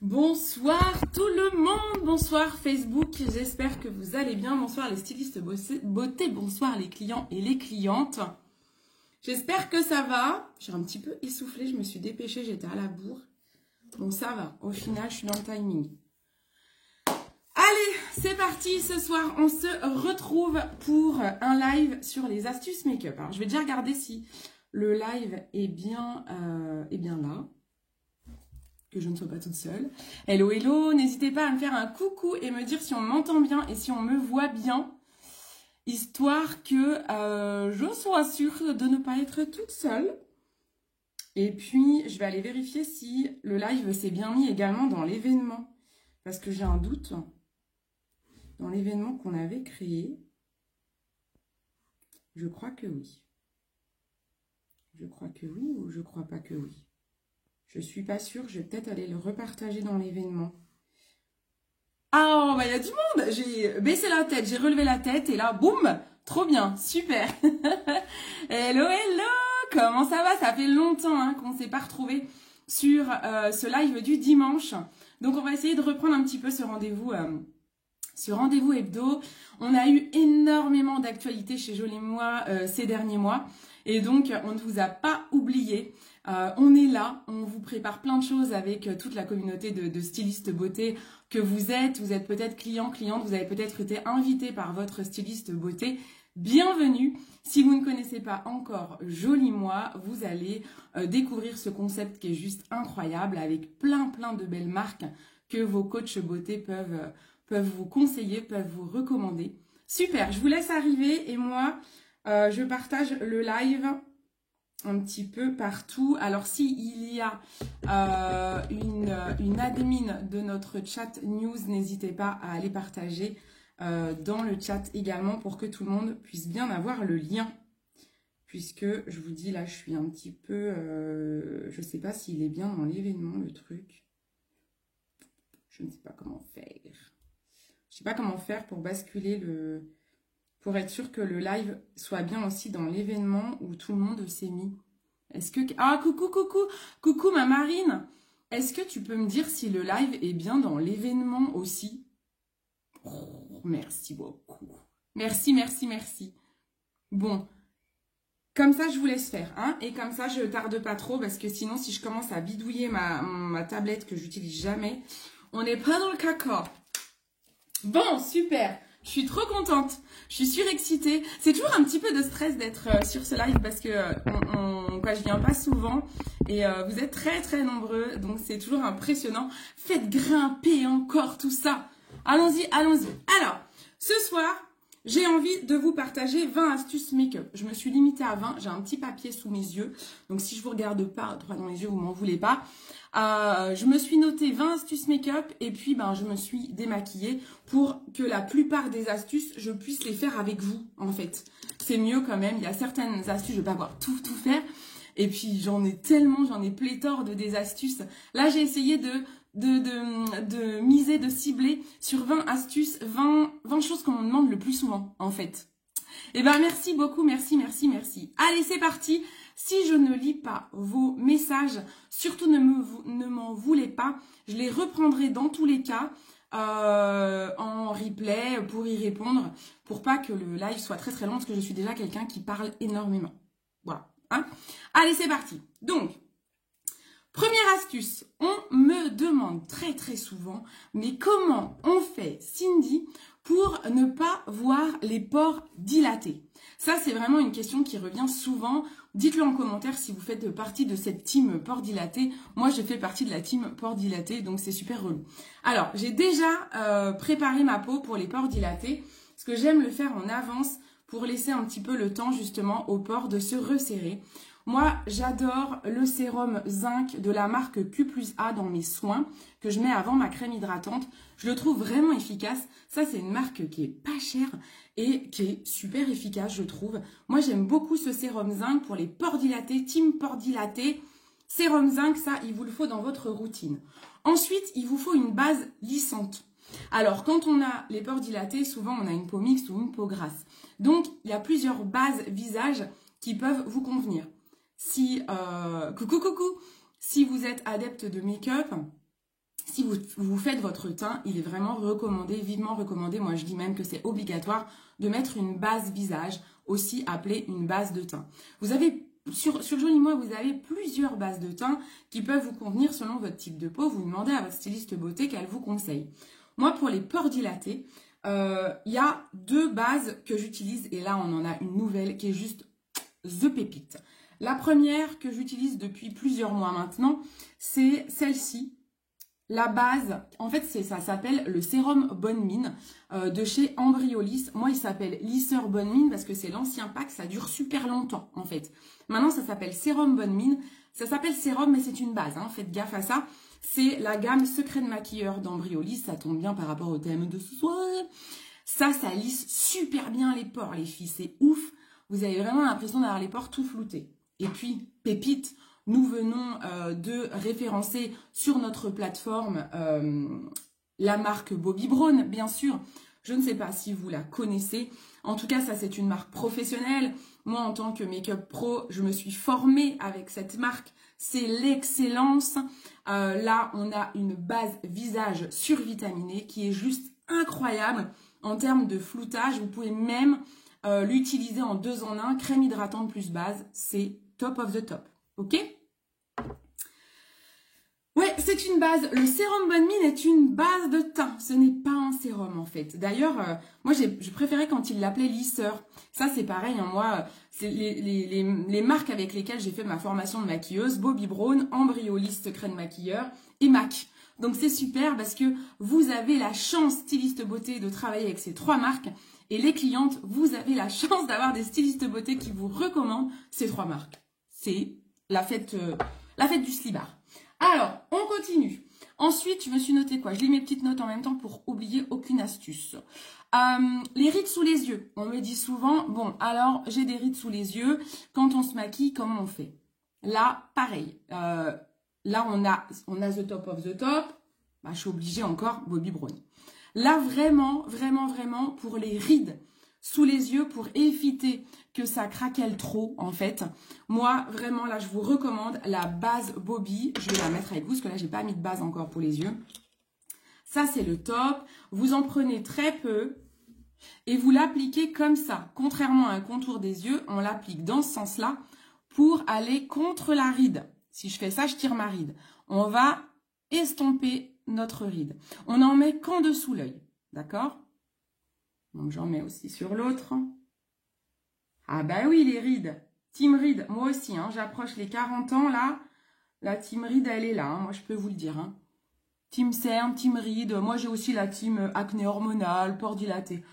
Bonsoir tout le monde, bonsoir Facebook, j'espère que vous allez bien, bonsoir les stylistes beauté, bonsoir les clients et les clientes. J'espère que ça va, j'ai un petit peu essoufflé, je me suis dépêchée, j'étais à la bourre. Bon ça va, au final je suis dans le timing. Allez, c'est parti, ce soir on se retrouve pour un live sur les astuces make-up. Alors je vais déjà regarder si le live est bien là. Que je ne sois pas toute seule. Hello, hello, n'hésitez pas à me faire un coucou et me dire si on m'entend bien et si on me voit bien, histoire que je sois sûre de ne pas être toute seule. Et puis, je vais aller vérifier si le live s'est bien mis également dans l'événement, parce que j'ai un doute dans l'événement qu'on avait créé. Je crois que oui. Je crois que oui ou je crois pas que oui. Je suis pas sûre, je vais peut-être aller le repartager dans l'événement. Ah, bah il y a du monde. J'ai baissé la tête, j'ai relevé la tête et là, boum, trop bien, super. Hello, hello, comment ça va? Ça fait longtemps qu'on ne s'est pas retrouvé sur ce live du dimanche. Donc on va essayer de reprendre un petit peu ce rendez-vous hebdo. On a eu énormément d'actualités chez Jolie Moi ces derniers mois. Et donc, on ne vous a pas oublié. On est là, on vous prépare plein de choses avec toute la communauté de stylistes beauté que vous êtes. Vous êtes peut-être client, cliente, vous avez peut-être été invité par votre styliste beauté. Bienvenue. Si vous ne connaissez pas encore Jolie Moi, vous allez découvrir ce concept qui est juste incroyable avec plein de belles marques que vos coachs beauté peuvent vous conseiller, peuvent vous recommander. Super, je vous laisse arriver et moi, je partage le live un petit peu partout. Alors, s'il y a une admin de notre chat news, n'hésitez pas à aller partager dans le chat également pour que tout le monde puisse bien avoir le lien. Puisque, je vous dis, là, je suis un petit peu... je ne sais pas s'il est bien dans l'événement, le truc. Je ne sais pas comment faire. Je ne sais pas comment faire pour basculer le... Pour être sûr que le live soit bien aussi dans l'événement où tout le monde s'est mis. Est-ce que... Ah, coucou ma Marine. Est-ce que tu peux me dire si le live est bien dans l'événement aussi? Oh, merci beaucoup. Merci. Bon, comme ça, je vous laisse faire. Et comme ça, je tarde pas trop parce que sinon, si je commence à bidouiller ma tablette que j'utilise jamais, on n'est pas dans le caca. Bon, super. Je suis trop contente, je suis surexcitée. C'est toujours un petit peu de stress d'être sur ce live parce que je viens pas souvent et vous êtes très nombreux, donc c'est toujours impressionnant. Faites grimper encore tout ça. Allons-y. Alors, ce soir, j'ai envie de vous partager 20 astuces make-up. Je me suis limitée à 20, j'ai un petit papier sous mes yeux, donc si je vous regarde pas droit dans les yeux, vous m'en voulez pas. Je me suis noté 20 astuces make-up et puis je me suis démaquillée pour que la plupart des astuces, je puisse les faire avec vous en fait. C'est mieux quand même, il y a certaines astuces, je vais pas pouvoir tout faire. Et puis j'en ai pléthore de des astuces. Là j'ai essayé de miser, de cibler sur 20 astuces, 20 choses qu'on me demande le plus souvent en fait. Et merci beaucoup, merci. Allez, c'est parti. Si je ne lis pas vos messages, surtout ne m'en voulez pas. Je les reprendrai dans tous les cas en replay pour y répondre, pour pas que le live soit très long, parce que je suis déjà quelqu'un qui parle énormément. Voilà. Allez, c'est parti. Donc, première astuce, on me demande très souvent, mais comment on fait, Cindy, pour ne pas voir les pores dilatés? Ça, c'est vraiment une question qui revient souvent. Dites-le en commentaire si vous faites partie de cette team pores dilatés. Moi, je fais partie de la team pores dilatés, donc c'est super relou. Alors, j'ai déjà préparé ma peau pour les pores dilatés, parce que j'aime le faire en avance pour laisser un petit peu le temps justement aux pores de se resserrer. Moi, j'adore le sérum zinc de la marque Q+A dans mes soins que je mets avant ma crème hydratante. Je le trouve vraiment efficace. Ça, c'est une marque qui est pas chère et qui est super efficace, je trouve. Moi, j'aime beaucoup ce sérum zinc pour les pores dilatés, team pores dilatés. Sérum zinc, ça, il vous le faut dans votre routine. Ensuite, il vous faut une base lissante. Alors, quand on a les pores dilatés, souvent, on a une peau mixte ou une peau grasse. Donc, il y a plusieurs bases visage qui peuvent vous convenir. Si, coucou, si vous êtes adepte de make-up, Si vous faites votre teint, il est vraiment recommandé, vivement recommandé. Moi, je dis même que c'est obligatoire de mettre une base visage, aussi appelée une base de teint. Vous avez, sur Joli Moi, vous avez plusieurs bases de teint qui peuvent vous convenir selon votre type de peau. Vous demandez à votre styliste beauté qu'elle vous conseille. Moi, pour les pores dilatés, il y a 2 bases que j'utilise. Et là, on en a une nouvelle qui est juste the pépite. La première que j'utilise depuis plusieurs mois maintenant, c'est celle-ci. La base, en fait, ça s'appelle le sérum Bonne Mine de chez Embryolisse. Moi, il s'appelle lisseur Bonne Mine parce que c'est l'ancien pack, ça dure super longtemps, en fait. Maintenant, ça s'appelle sérum Bonne Mine. Ça s'appelle sérum, mais c'est une base, hein, faites gaffe à ça. C'est la gamme secret de maquilleur d'Embryolisse. Ça tombe bien par rapport au thème de ce soir. Ça lisse super bien les pores, les filles. C'est ouf. Vous avez vraiment l'impression d'avoir les pores tout floutés. Et puis, pépite, nous venons de référencer sur notre plateforme la marque Bobbi Brown, bien sûr. Je ne sais pas si vous la connaissez. En tout cas, ça, c'est une marque professionnelle. Moi, en tant que make-up pro, je me suis formée avec cette marque. C'est l'excellence. Là, on a une base visage survitaminée qui est juste incroyable en termes de floutage. Vous pouvez même l'utiliser en 2 en 1. Crème hydratante plus base, c'est top of the top. Ok? Ouais, c'est une base. Le sérum Bonne Mine est une base de teint. Ce n'est pas un sérum, en fait. D'ailleurs, moi, je préférais quand il l'appelait lisseur. Ça, c'est pareil. Hein, moi, c'est les marques avec lesquelles j'ai fait ma formation de maquilleuse, Bobbi Brown, Embryolisse secret de maquilleur et MAC. Donc, c'est super parce que vous avez la chance, styliste beauté, de travailler avec ces 3 marques. Et les clientes, vous avez la chance d'avoir des stylistes beauté qui vous recommandent ces 3 marques. C'est la fête du slibard. Alors, on continue. Ensuite, je me suis noté quoi? Je lis mes petites notes en même temps pour oublier aucune astuce. Les rides sous les yeux. On me dit souvent, bon, alors, j'ai des rides sous les yeux. Quand on se maquille, comment on fait? Là, pareil. Là, on a the top of the top. Bah, je suis obligée encore, Bobbi Brown. Là, vraiment, vraiment, vraiment, pour les rides sous les yeux, pour éviter que ça craquelle trop, en fait. Moi, vraiment, là, je vous recommande la base Bobbi. Je vais la mettre avec vous, parce que là, j'ai pas mis de base encore pour les yeux. Ça, c'est le top. Vous en prenez très peu et vous l'appliquez comme ça. Contrairement à un contour des yeux, on l'applique dans ce sens-là pour aller contre la ride. Si je fais ça, je tire ma ride. On va estomper notre ride. On n'en met qu'en dessous l'œil. D'accord? Donc, j'en mets aussi sur l'autre. Ah bah oui, les rides. Team ride, moi aussi. Hein, j'approche les 40 ans, là. La team ride, elle est là. Hein, moi, je peux vous le dire. Hein. Team cerne, team ride. Moi, j'ai aussi la team acné hormonal, port dilaté.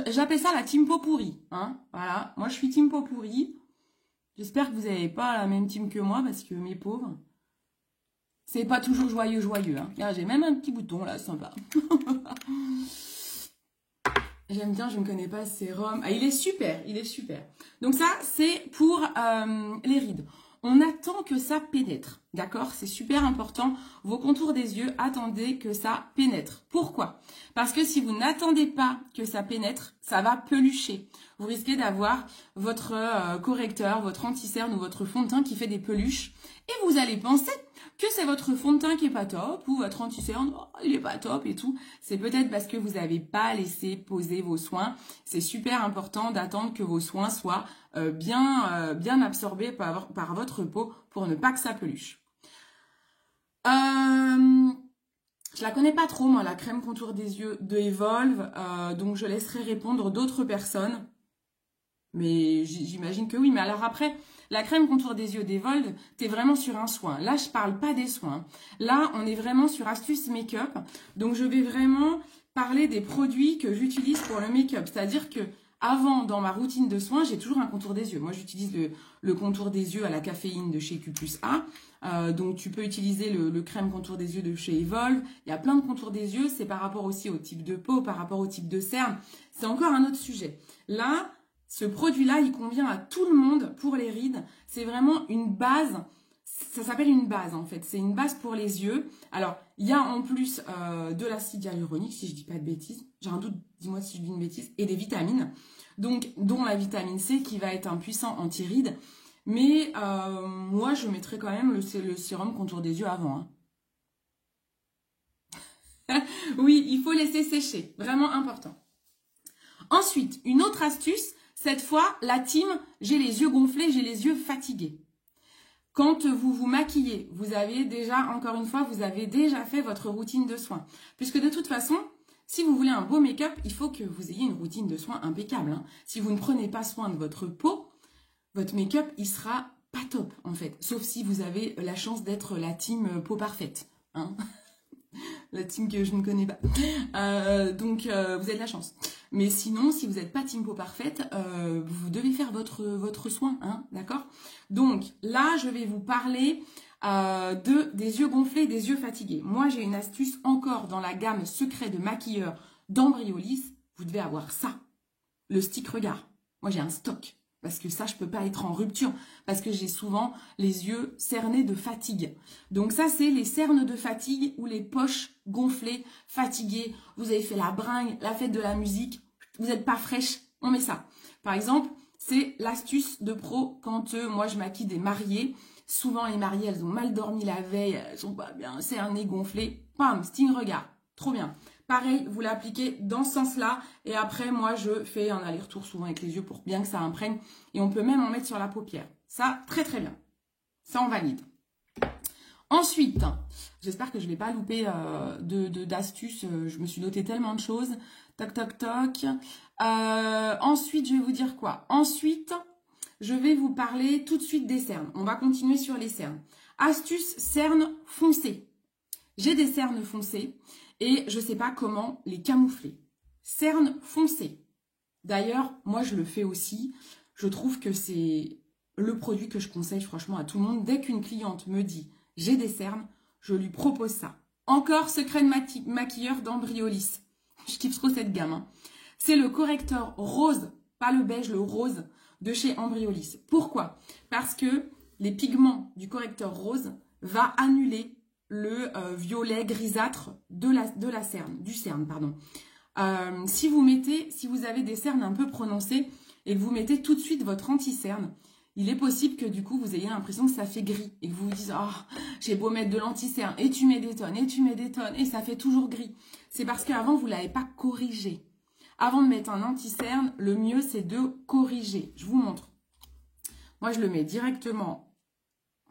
J'appelle ça la team peau pourrie. Hein, voilà. Moi, je suis team peau pourrie. J'espère que vous n'avez pas la même team que moi, parce que mes pauvres, c'est pas toujours joyeux. Hein. J'ai même un petit bouton, là, sympa. J'aime bien, je ne connais pas ce sérum. Ah, il est super. Donc ça, c'est pour les rides. On attend que ça pénètre, d'accord? C'est super important. Vos contours des yeux, attendez que ça pénètre. Pourquoi? Parce que si vous n'attendez pas que ça pénètre, ça va pelucher. Vous risquez d'avoir votre correcteur, votre anti-cerne ou votre fond de teint qui fait des peluches. Et vous allez penser que c'est votre fond de teint qui est pas top ou votre anti-cerne, oh, il est pas top et tout. C'est peut-être parce que vous n'avez pas laissé poser vos soins. C'est super important d'attendre que vos soins soient bien absorbés par votre peau pour ne pas que ça peluche. Je la connais pas trop, moi, la crème contour des yeux de Evolve, donc je laisserai répondre d'autres personnes. Mais j'imagine que oui. Mais alors après, la crème contour des yeux d'Evolve, t'es vraiment sur un soin. Là, je parle pas des soins. Là, on est vraiment sur astuce make-up. Donc, je vais vraiment parler des produits que j'utilise pour le make-up. C'est-à-dire que avant, dans ma routine de soins, j'ai toujours un contour des yeux. Moi, j'utilise le contour des yeux à la caféine de chez Q+A. Donc, tu peux utiliser le crème contour des yeux de chez Evolve. Il y a plein de contours des yeux. C'est par rapport aussi au type de peau, par rapport au type de cerne. C'est encore un autre sujet. Là, ce produit-là, il convient à tout le monde pour les rides. C'est vraiment une base. Ça s'appelle une base, en fait. C'est une base pour les yeux. Alors, il y a en plus de l'acide hyaluronique, si je dis pas de bêtises. J'ai un doute, dis-moi si je dis une bêtise. Et des vitamines. Donc, dont la vitamine C qui va être un puissant anti-rides. Mais moi, je mettrais quand même le sérum contour des yeux avant. Hein. Oui, il faut laisser sécher. Vraiment important. Ensuite, une autre astuce. Cette fois, la team, j'ai les yeux gonflés, j'ai les yeux fatigués. Quand vous vous maquillez, vous avez déjà, encore une fois, vous avez déjà fait votre routine de soins. Puisque de toute façon, si vous voulez un beau make-up, il faut que vous ayez une routine de soins impeccable. Hein. Si vous ne prenez pas soin de votre peau, votre make-up, il sera pas top, en fait. Sauf si vous avez la chance d'être la team peau parfaite. Hein. La team que je ne connais pas. Donc, vous avez de la chance. Mais sinon, si vous n'êtes pas team peau parfaite, vous devez faire votre soin, hein, d'accord? Donc, là, je vais vous parler des yeux gonflés, des yeux fatigués. Moi, j'ai une astuce encore dans la gamme secret de maquilleur d'Ambriolis. Vous devez avoir ça, le stick regard. Moi, j'ai un stock. Parce que ça, je peux pas être en rupture. Parce que j'ai souvent les yeux cernés de fatigue. Donc ça, c'est les cernes de fatigue ou les poches gonflées, fatiguées. Vous avez fait la bringue, la fête de la musique. Vous n'êtes pas fraîche. On met ça. Par exemple, c'est l'astuce de pro quand moi, je maquille des mariées. Souvent, les mariées, elles ont mal dormi la veille. Elles sont pas bien cernées, gonflées. Pam, sting regard. Trop bien. Pareil, vous l'appliquez dans ce sens-là. Et après, moi, je fais un aller-retour souvent avec les yeux pour bien que ça imprègne. Et on peut même en mettre sur la paupière. Ça, très très bien. Ça, on valide. Ensuite, j'espère que je ne vais pas louper d'astuces. Je me suis noté tellement de choses. Toc, toc, toc. Ensuite, je vais vous dire quoi? Ensuite, je vais vous parler tout de suite des cernes. On va continuer sur les cernes. Astuce cernes foncées. J'ai des cernes foncées. Et je ne sais pas comment les camoufler. Cernes foncées. D'ailleurs, moi, je le fais aussi. Je trouve que c'est le produit que je conseille franchement à tout le monde. Dès qu'une cliente me dit « j'ai des cernes », je lui propose ça. Encore secret de maquilleur d'Ambriolis. Je kiffe trop cette gamme. Hein. C'est le correcteur rose, pas le beige, le rose de chez Ambriolis. Pourquoi? Parce que les pigments du correcteur rose va annuler le violet grisâtre de la cerne, du cerne, pardon. Si vous avez des cernes un peu prononcées et que vous mettez tout de suite votre anti-cerne, il est possible que du coup vous ayez l'impression que ça fait gris et que vous vous dites « Oh, j'ai beau mettre de l'anti-cerne et tu mets des tonnes et tu mets des tonnes et ça fait toujours gris ». C'est parce qu'avant vous ne l'avez pas corrigé. Avant de mettre un anti-cerne, le mieux c'est de corriger. Je vous montre. Moi je le mets directement,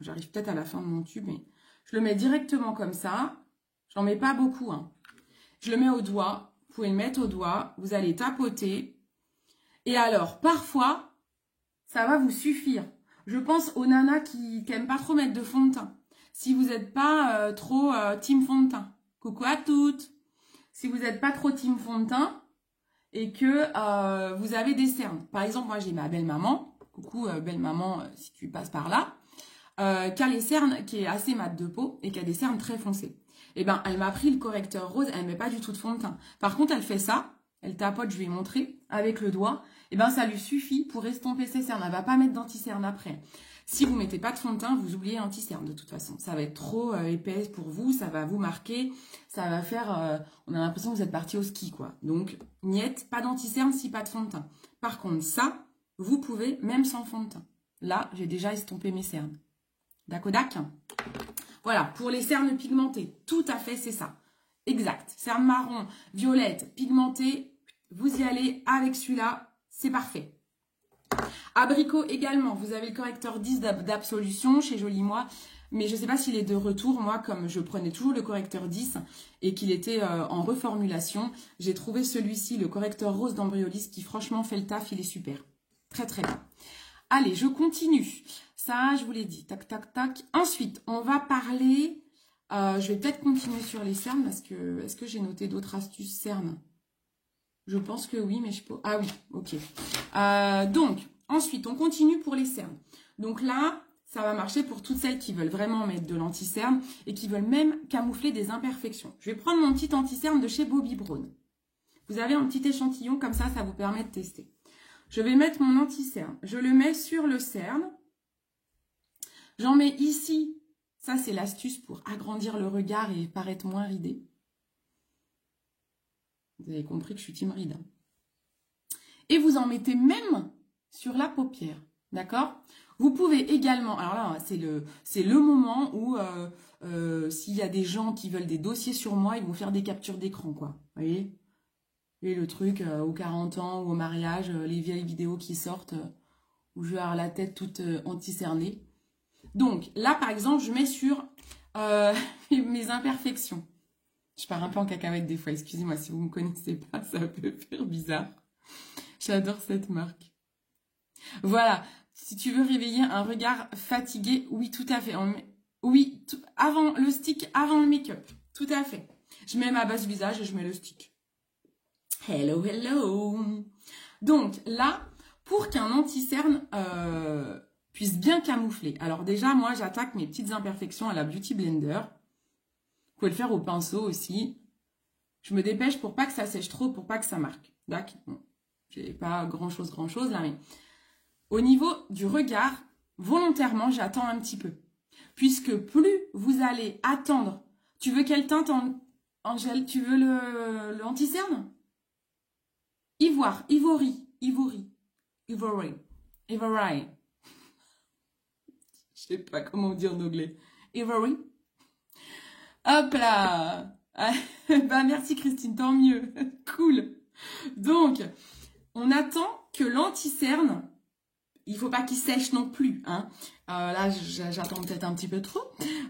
j'arrive peut-être à la fin de mon tube, mais je le mets directement comme ça. J'en mets pas beaucoup. Hein. Je le mets au doigt. Vous pouvez le mettre au doigt. Vous allez tapoter. Et alors, parfois, ça va vous suffire. Je pense aux nanas qui n'aiment pas trop mettre de fond de teint. Si vous n'êtes pas trop team fond de teint. Coucou à toutes. Si vous n'êtes pas trop team fond de teint et que vous avez des cernes. Par exemple, moi, j'ai ma belle-maman. Coucou belle-maman, si tu passes par là. Qui a les cernes, qui est assez mat de peau et qui a des cernes très foncées. Et ben, elle m'a pris le correcteur rose, elle ne met pas du tout de fond de teint. Par contre, elle fait ça, elle tapote, je vais montrer, avec le doigt. Et ben, ça lui suffit pour estomper ses cernes. Elle ne va pas mettre d'anti-cerne après. Si vous ne mettez pas de fond de teint, vous oubliez l'anti-cerne de toute façon. Ça va être trop épais pour vous, ça va vous marquer, ça va faire... on a l'impression que vous êtes parti au ski, quoi. Donc, niet, pas d'anti-cerne si pas de fond de teint. Par contre, ça, vous pouvez, même sans fond de teint. Là, j'ai déjà estompé mes cernes. Dac. Voilà, pour les cernes pigmentées, tout à fait, c'est ça. Exact. Cernes marron, violette, pigmentée, vous y allez avec celui-là, c'est parfait. Abricot également, vous avez le correcteur 10 d'absolution chez Joli Moi, mais je ne sais pas s'il est de retour. Moi, comme je prenais toujours le correcteur 10 et qu'il était en reformulation, j'ai trouvé celui-ci, le correcteur rose d'Ambriolis, qui franchement fait le taf, il est super. Très très bien. Allez, je continue. Ça, je vous l'ai dit. Tac, tac, tac. Ensuite, on va parler... je vais peut-être continuer sur les cernes parce que... Est-ce que j'ai noté d'autres astuces cernes? Je pense que oui, mais je peux... Ah oui, ok. Donc, ensuite, on continue pour les cernes. Donc là, ça va marcher pour toutes celles qui veulent vraiment mettre de l'anti-cerne et qui veulent même camoufler des imperfections. Je vais prendre mon petit anti-cerne de chez Bobbi Brown. Vous avez un petit échantillon, comme ça vous permet de tester. Je vais mettre mon anti-cerne. Je le mets sur le cerne. J'en mets ici. Ça, c'est l'astuce pour agrandir le regard et paraître moins ridé. Vous avez compris que je suis team ride. Et vous en mettez même sur la paupière. D'accord? Vous pouvez également, alors là, c'est le moment où s'il y a des gens qui veulent des dossiers sur moi, ils vont faire des captures d'écran, quoi. Vous voyez? Et le truc, aux 40 ans ou au mariage, les vieilles vidéos qui sortent, où je vais avoir la tête toute anti-cernée. Donc, là, par exemple, je mets sur mes imperfections. Je pars un peu en cacahuète des fois, excusez-moi, si vous ne me connaissez pas, ça peut faire bizarre. J'adore cette marque. Voilà, si tu veux réveiller un regard fatigué, oui, tout à fait. Oui, avant le stick, avant le make-up, tout à fait. Je mets ma base visage et je mets le stick. Hello, hello. Donc là, pour qu'un anti-cerne puisse bien camoufler. Alors déjà, moi, j'attaque mes petites imperfections à la Beauty Blender. Vous pouvez le faire au pinceau aussi. Je me dépêche pour pas que ça sèche trop, pour pas que ça marque. D'accord. Bon, j'ai pas grand-chose là, mais au niveau du regard, volontairement, j'attends un petit peu. Puisque plus vous allez attendre... Tu veux quelle teinte en gel? Tu veux le anti-cerne? Ivoire, ivory. Je sais pas comment on dit en anglais. Ivory. Hop là. Bah merci Christine, tant mieux. Cool. Donc, on attend que l'anti-cerne, il faut pas qu'il sèche non plus. Hein. Là, j'attends peut-être un petit peu trop.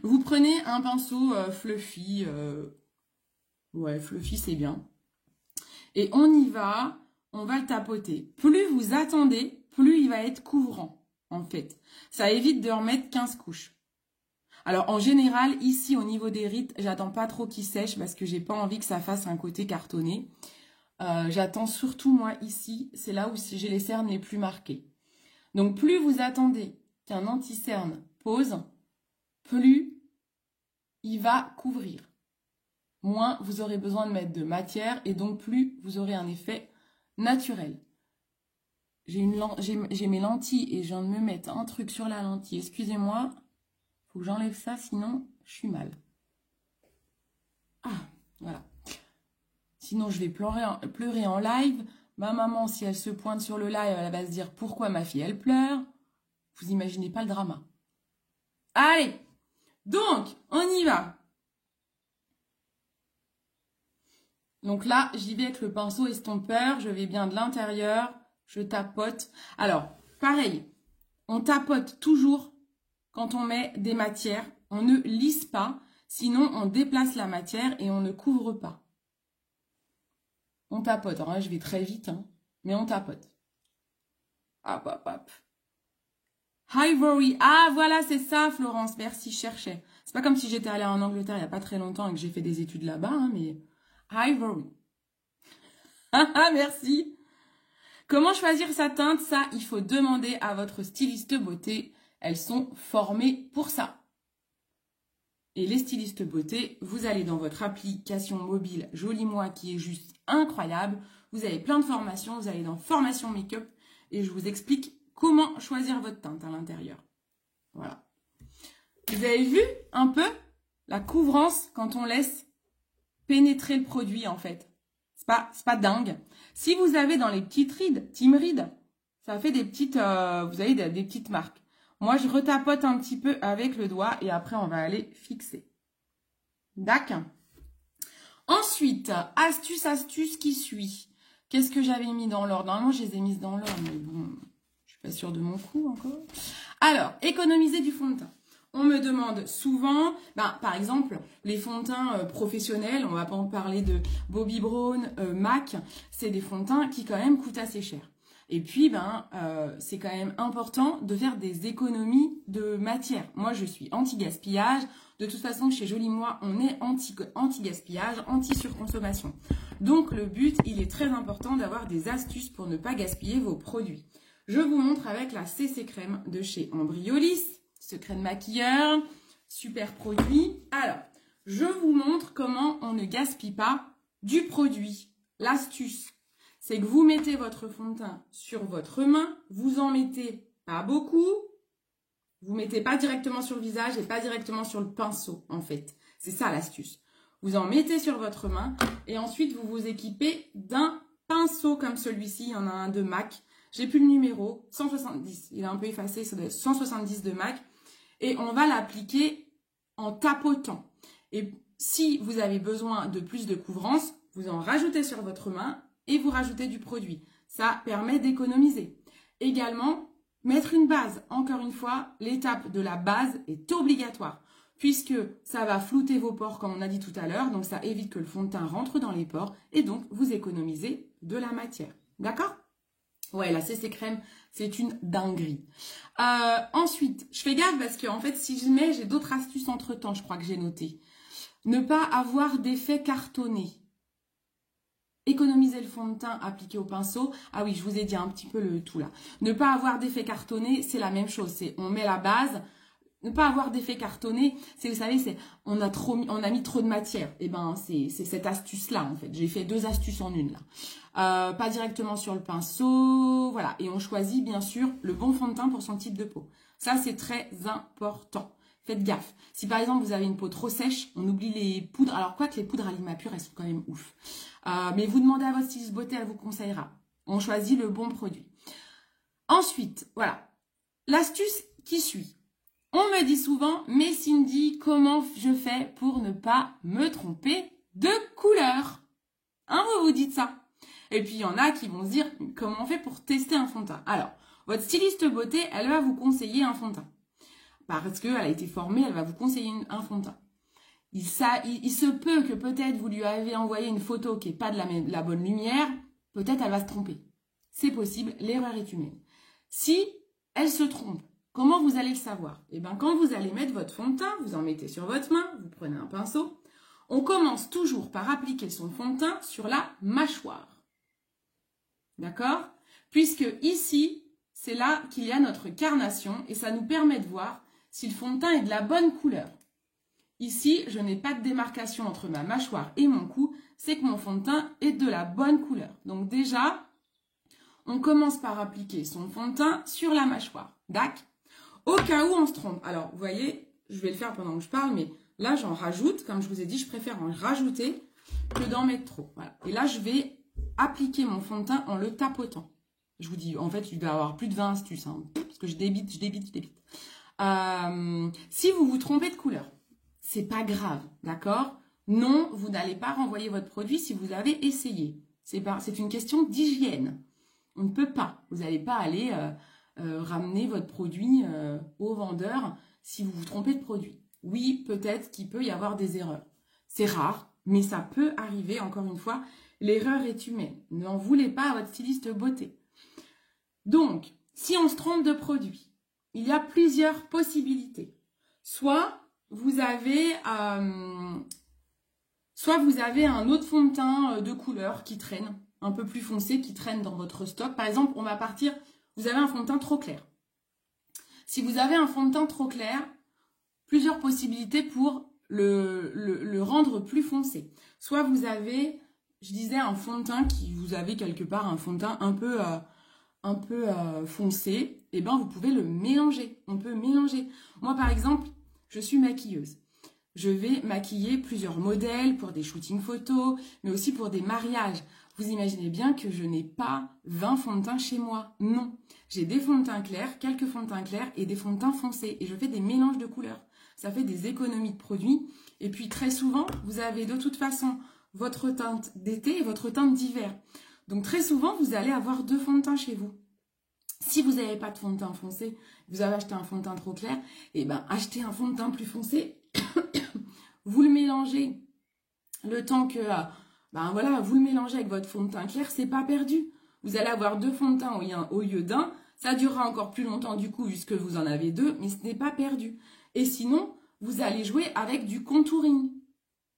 Vous prenez un pinceau fluffy. Ouais, fluffy, c'est bien. Et on y va. On va le tapoter. Plus vous attendez, plus il va être couvrant, en fait. Ça évite de remettre 15 couches. Alors, en général, ici, au niveau des rides, j'attends pas trop qu'il sèche parce que j'ai pas envie que ça fasse un côté cartonné. J'attends surtout, moi, ici, c'est là où j'ai les cernes les plus marquées. Donc, plus vous attendez qu'un anti-cerne pose, plus il va couvrir. Moins vous aurez besoin de mettre de matière et donc plus vous aurez un effet naturel. J'ai mes lentilles et je viens de me mettre un truc sur la lentille. Excusez-moi, faut que j'enlève ça, sinon je suis mal. Ah, voilà. Sinon, je vais pleurer en live. Ma maman, si elle se pointe sur le live, elle va se dire pourquoi ma fille, elle pleure. Vous imaginez pas le drama. Allez, donc, on y va. Donc là, j'y vais avec le pinceau estompeur. Je vais bien de l'intérieur. Je tapote. Alors, pareil, on tapote toujours quand on met des matières. On ne lisse pas, sinon on déplace la matière et on ne couvre pas. On tapote. Alors là, je vais très vite, hein, mais on tapote. Hop, hop, hop. Ivory. Ah, voilà, c'est ça, Florence. Merci, je cherchais. C'est pas comme si j'étais allée en Angleterre il n'y a pas très longtemps et que j'ai fait des études là-bas, hein, mais... Ivory. Ah, merci. Comment choisir sa teinte? Ça, il faut demander à votre styliste beauté. Elles sont formées pour ça. Et les stylistes beauté, vous allez dans votre application mobile Joli Moi qui est juste incroyable. Vous avez plein de formations. Vous allez dans Formation Make-up et je vous explique comment choisir votre teinte à l'intérieur. Voilà. Vous avez vu un peu la couvrance quand on laisse pénétrer le produit en fait. C'est pas dingue. Si vous avez dans les petites rides, team rides, ça fait des petites, vous avez des petites marques. Moi, je retapote un petit peu avec le doigt et après, on va aller fixer. D'accord. Ensuite, astuce qui suit. Qu'est-ce que j'avais mis dans l'ordre? Normalement, je les ai mises dans l'ordre, mais bon, je suis pas sûre de mon coup encore. Alors, économiser du fond de teint. On me demande souvent, par exemple, les fonds de teint professionnels, on va pas en parler de Bobbi Brown, MAC, c'est des fonds de teint qui quand même coûtent assez cher. Et puis, c'est quand même important de faire des économies de matière. Moi, je suis anti-gaspillage. De toute façon, chez Joli Moi, on est anti-gaspillage, anti-surconsommation. Donc, le but, il est très important d'avoir des astuces pour ne pas gaspiller vos produits. Je vous montre avec la CC Crème de chez Embryolisse. Secret de maquilleur, super produit. Alors, je vous montre comment on ne gaspille pas du produit. L'astuce, c'est que vous mettez votre fond de teint sur votre main, vous en mettez pas beaucoup, vous mettez pas directement sur le visage et pas directement sur le pinceau, en fait. C'est ça l'astuce. Vous en mettez sur votre main et ensuite vous vous équipez d'un pinceau comme celui-ci. Il y en a un de MAC. J'ai plus le numéro, 170. Il est un peu effacé, ça doit être 170 de MAC. Et on va l'appliquer en tapotant. Et si vous avez besoin de plus de couvrance, vous en rajoutez sur votre main et vous rajoutez du produit. Ça permet d'économiser. Également, mettre une base. Encore une fois, l'étape de la base est obligatoire puisque ça va flouter vos pores comme on a dit tout à l'heure. Donc, ça évite que le fond de teint rentre dans les pores et donc vous économisez de la matière. D'accord ? Ouais, la CC crème, c'est une dinguerie. Ensuite, je fais gaffe parce que en fait, si je mets, j'ai d'autres astuces entre-temps, je crois que j'ai noté. Ne pas avoir d'effet cartonné. Économiser le fond de teint appliqué au pinceau. Ah oui, je vous ai dit un petit peu le tout là. Ne pas avoir d'effet cartonné, c'est la même chose. C'est on met la base. Ne pas avoir d'effet cartonné, c'est, vous savez, c'est on a mis trop de matière. Et ben c'est cette astuce là en fait. J'ai fait 2 astuces en une là. Pas directement sur le pinceau, voilà. Et on choisit bien sûr le bon fond de teint pour son type de peau. Ça c'est très important. Faites gaffe. Si par exemple vous avez une peau trop sèche, on oublie les poudres. Alors quoi que les poudres à l'Imapure, elles sont quand même ouf. Mais vous demandez à votre styliste beauté, elle vous conseillera. On choisit le bon produit. Ensuite, voilà. L'astuce qui suit. On me dit souvent, mais Cindy, comment je fais pour ne pas me tromper de couleur? Hein, vous vous dites ça? Et puis, il y en a qui vont se dire, comment on fait pour tester un fond de teint? Alors, votre styliste beauté, elle va vous conseiller un fond de teint. Parce qu'elle a été formée, elle va vous conseiller un fond de teint. Il se peut que peut-être vous lui avez envoyé une photo qui n'est pas de la bonne lumière, peut-être elle va se tromper. C'est possible, l'erreur est humaine. Si elle se trompe, comment vous allez le savoir? Eh bien, quand vous allez mettre votre fond de teint, vous en mettez sur votre main, vous prenez un pinceau. On commence toujours par appliquer son fond de teint sur la mâchoire. D'accord? Puisque ici, c'est là qu'il y a notre carnation et ça nous permet de voir si le fond de teint est de la bonne couleur. Ici, je n'ai pas de démarcation entre ma mâchoire et mon cou, c'est que mon fond de teint est de la bonne couleur. Donc déjà, on commence par appliquer son fond de teint sur la mâchoire. D'accord? Au cas où on se trompe. Alors, vous voyez, je vais le faire pendant que je parle, mais là, j'en rajoute. Comme je vous ai dit, je préfère en rajouter que d'en mettre trop. Voilà. Et là, je vais appliquer mon fond de teint en le tapotant. Je vous dis, en fait, il doit y avoir plus de 20 astuces, hein, parce que je débite. Si vous vous trompez de couleur, c'est pas grave, d'accord? Non, vous n'allez pas renvoyer votre produit si vous avez essayé. C'est une question d'hygiène. On ne peut pas. Vous n'allez pas aller ramener votre produit au vendeur si vous vous trompez de produit. Oui, peut-être qu'il peut y avoir des erreurs. C'est rare, mais ça peut arriver, encore une fois. L'erreur est humaine. N'en voulez pas à votre styliste beauté. Donc, si on se trompe de produit, il y a plusieurs possibilités. Soit vous avez un autre fond de teint de couleur qui traîne, un peu plus foncé, qui traîne dans votre stock. Par exemple, on va partir, vous avez un fond de teint trop clair. Si vous avez un fond de teint trop clair, plusieurs possibilités pour le rendre plus foncé. Soit vous avez, je disais, un fond de teint qui vous avez quelque part un fond de teint un peu foncé, et ben vous pouvez le mélanger. On peut mélanger. Moi, par exemple, je suis maquilleuse. Je vais maquiller plusieurs modèles pour des shootings photos, mais aussi pour des mariages. Vous imaginez bien que je n'ai pas 20 fonds de teint chez moi. Non. J'ai des fonds de teint clairs, quelques fonds de teint clairs et des fonds de teint foncés. Et je fais des mélanges de couleurs. Ça fait des économies de produits. Et puis très souvent, vous avez de toute façon votre teinte d'été et votre teinte d'hiver. Donc très souvent, vous allez avoir 2 fonds de teint chez vous. Si vous n'avez pas de fond de teint foncé, vous avez acheté un fond de teint trop clair, et ben achetez un fond de teint plus foncé. Vous le mélangez le temps que, vous le mélangez avec votre fond de teint clair, c'est pas perdu. Vous allez avoir 2 fonds de teint au lieu d'un. Ça durera encore plus longtemps du coup, puisque vous en avez 2, mais ce n'est pas perdu. Et sinon, vous allez jouer avec du contouring.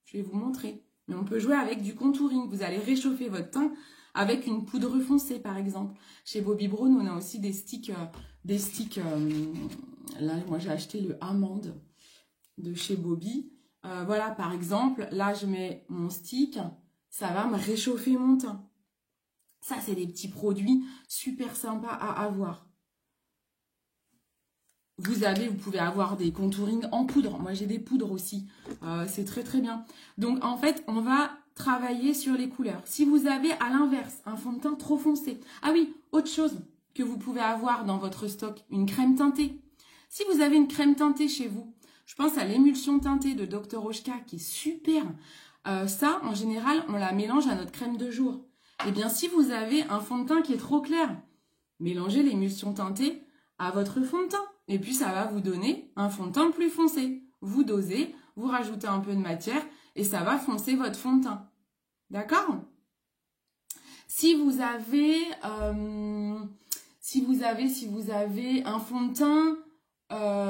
Je vais vous montrer. Mais on peut jouer avec du contouring. Vous allez réchauffer votre teint avec une poudre foncée, par exemple. Chez Bobbi Brown, on a aussi des sticks. Là, moi, j'ai acheté le amande de chez Bobbi. Voilà, par exemple, là, je mets mon stick. Ça va me réchauffer mon teint. Ça, c'est des petits produits super sympas à avoir. Vous pouvez avoir des contourings en poudre. Moi, j'ai des poudres aussi. C'est très, très bien. Donc, en fait, on va travailler sur les couleurs. Si vous avez, à l'inverse, un fond de teint trop foncé. Ah oui, autre chose que vous pouvez avoir dans votre stock une crème teintée. Si vous avez une crème teintée chez vous, je pense à l'émulsion teintée de Dr. Oshka qui est super. Ça, en général, on la mélange à notre crème de jour. Eh bien, si vous avez un fond de teint qui est trop clair, mélangez l'émulsion teintée à votre fond de teint. Et puis, ça va vous donner un fond de teint plus foncé. Vous dosez, vous rajoutez un peu de matière et ça va foncer votre fond de teint. D'accord ? Si vous avez un fond de teint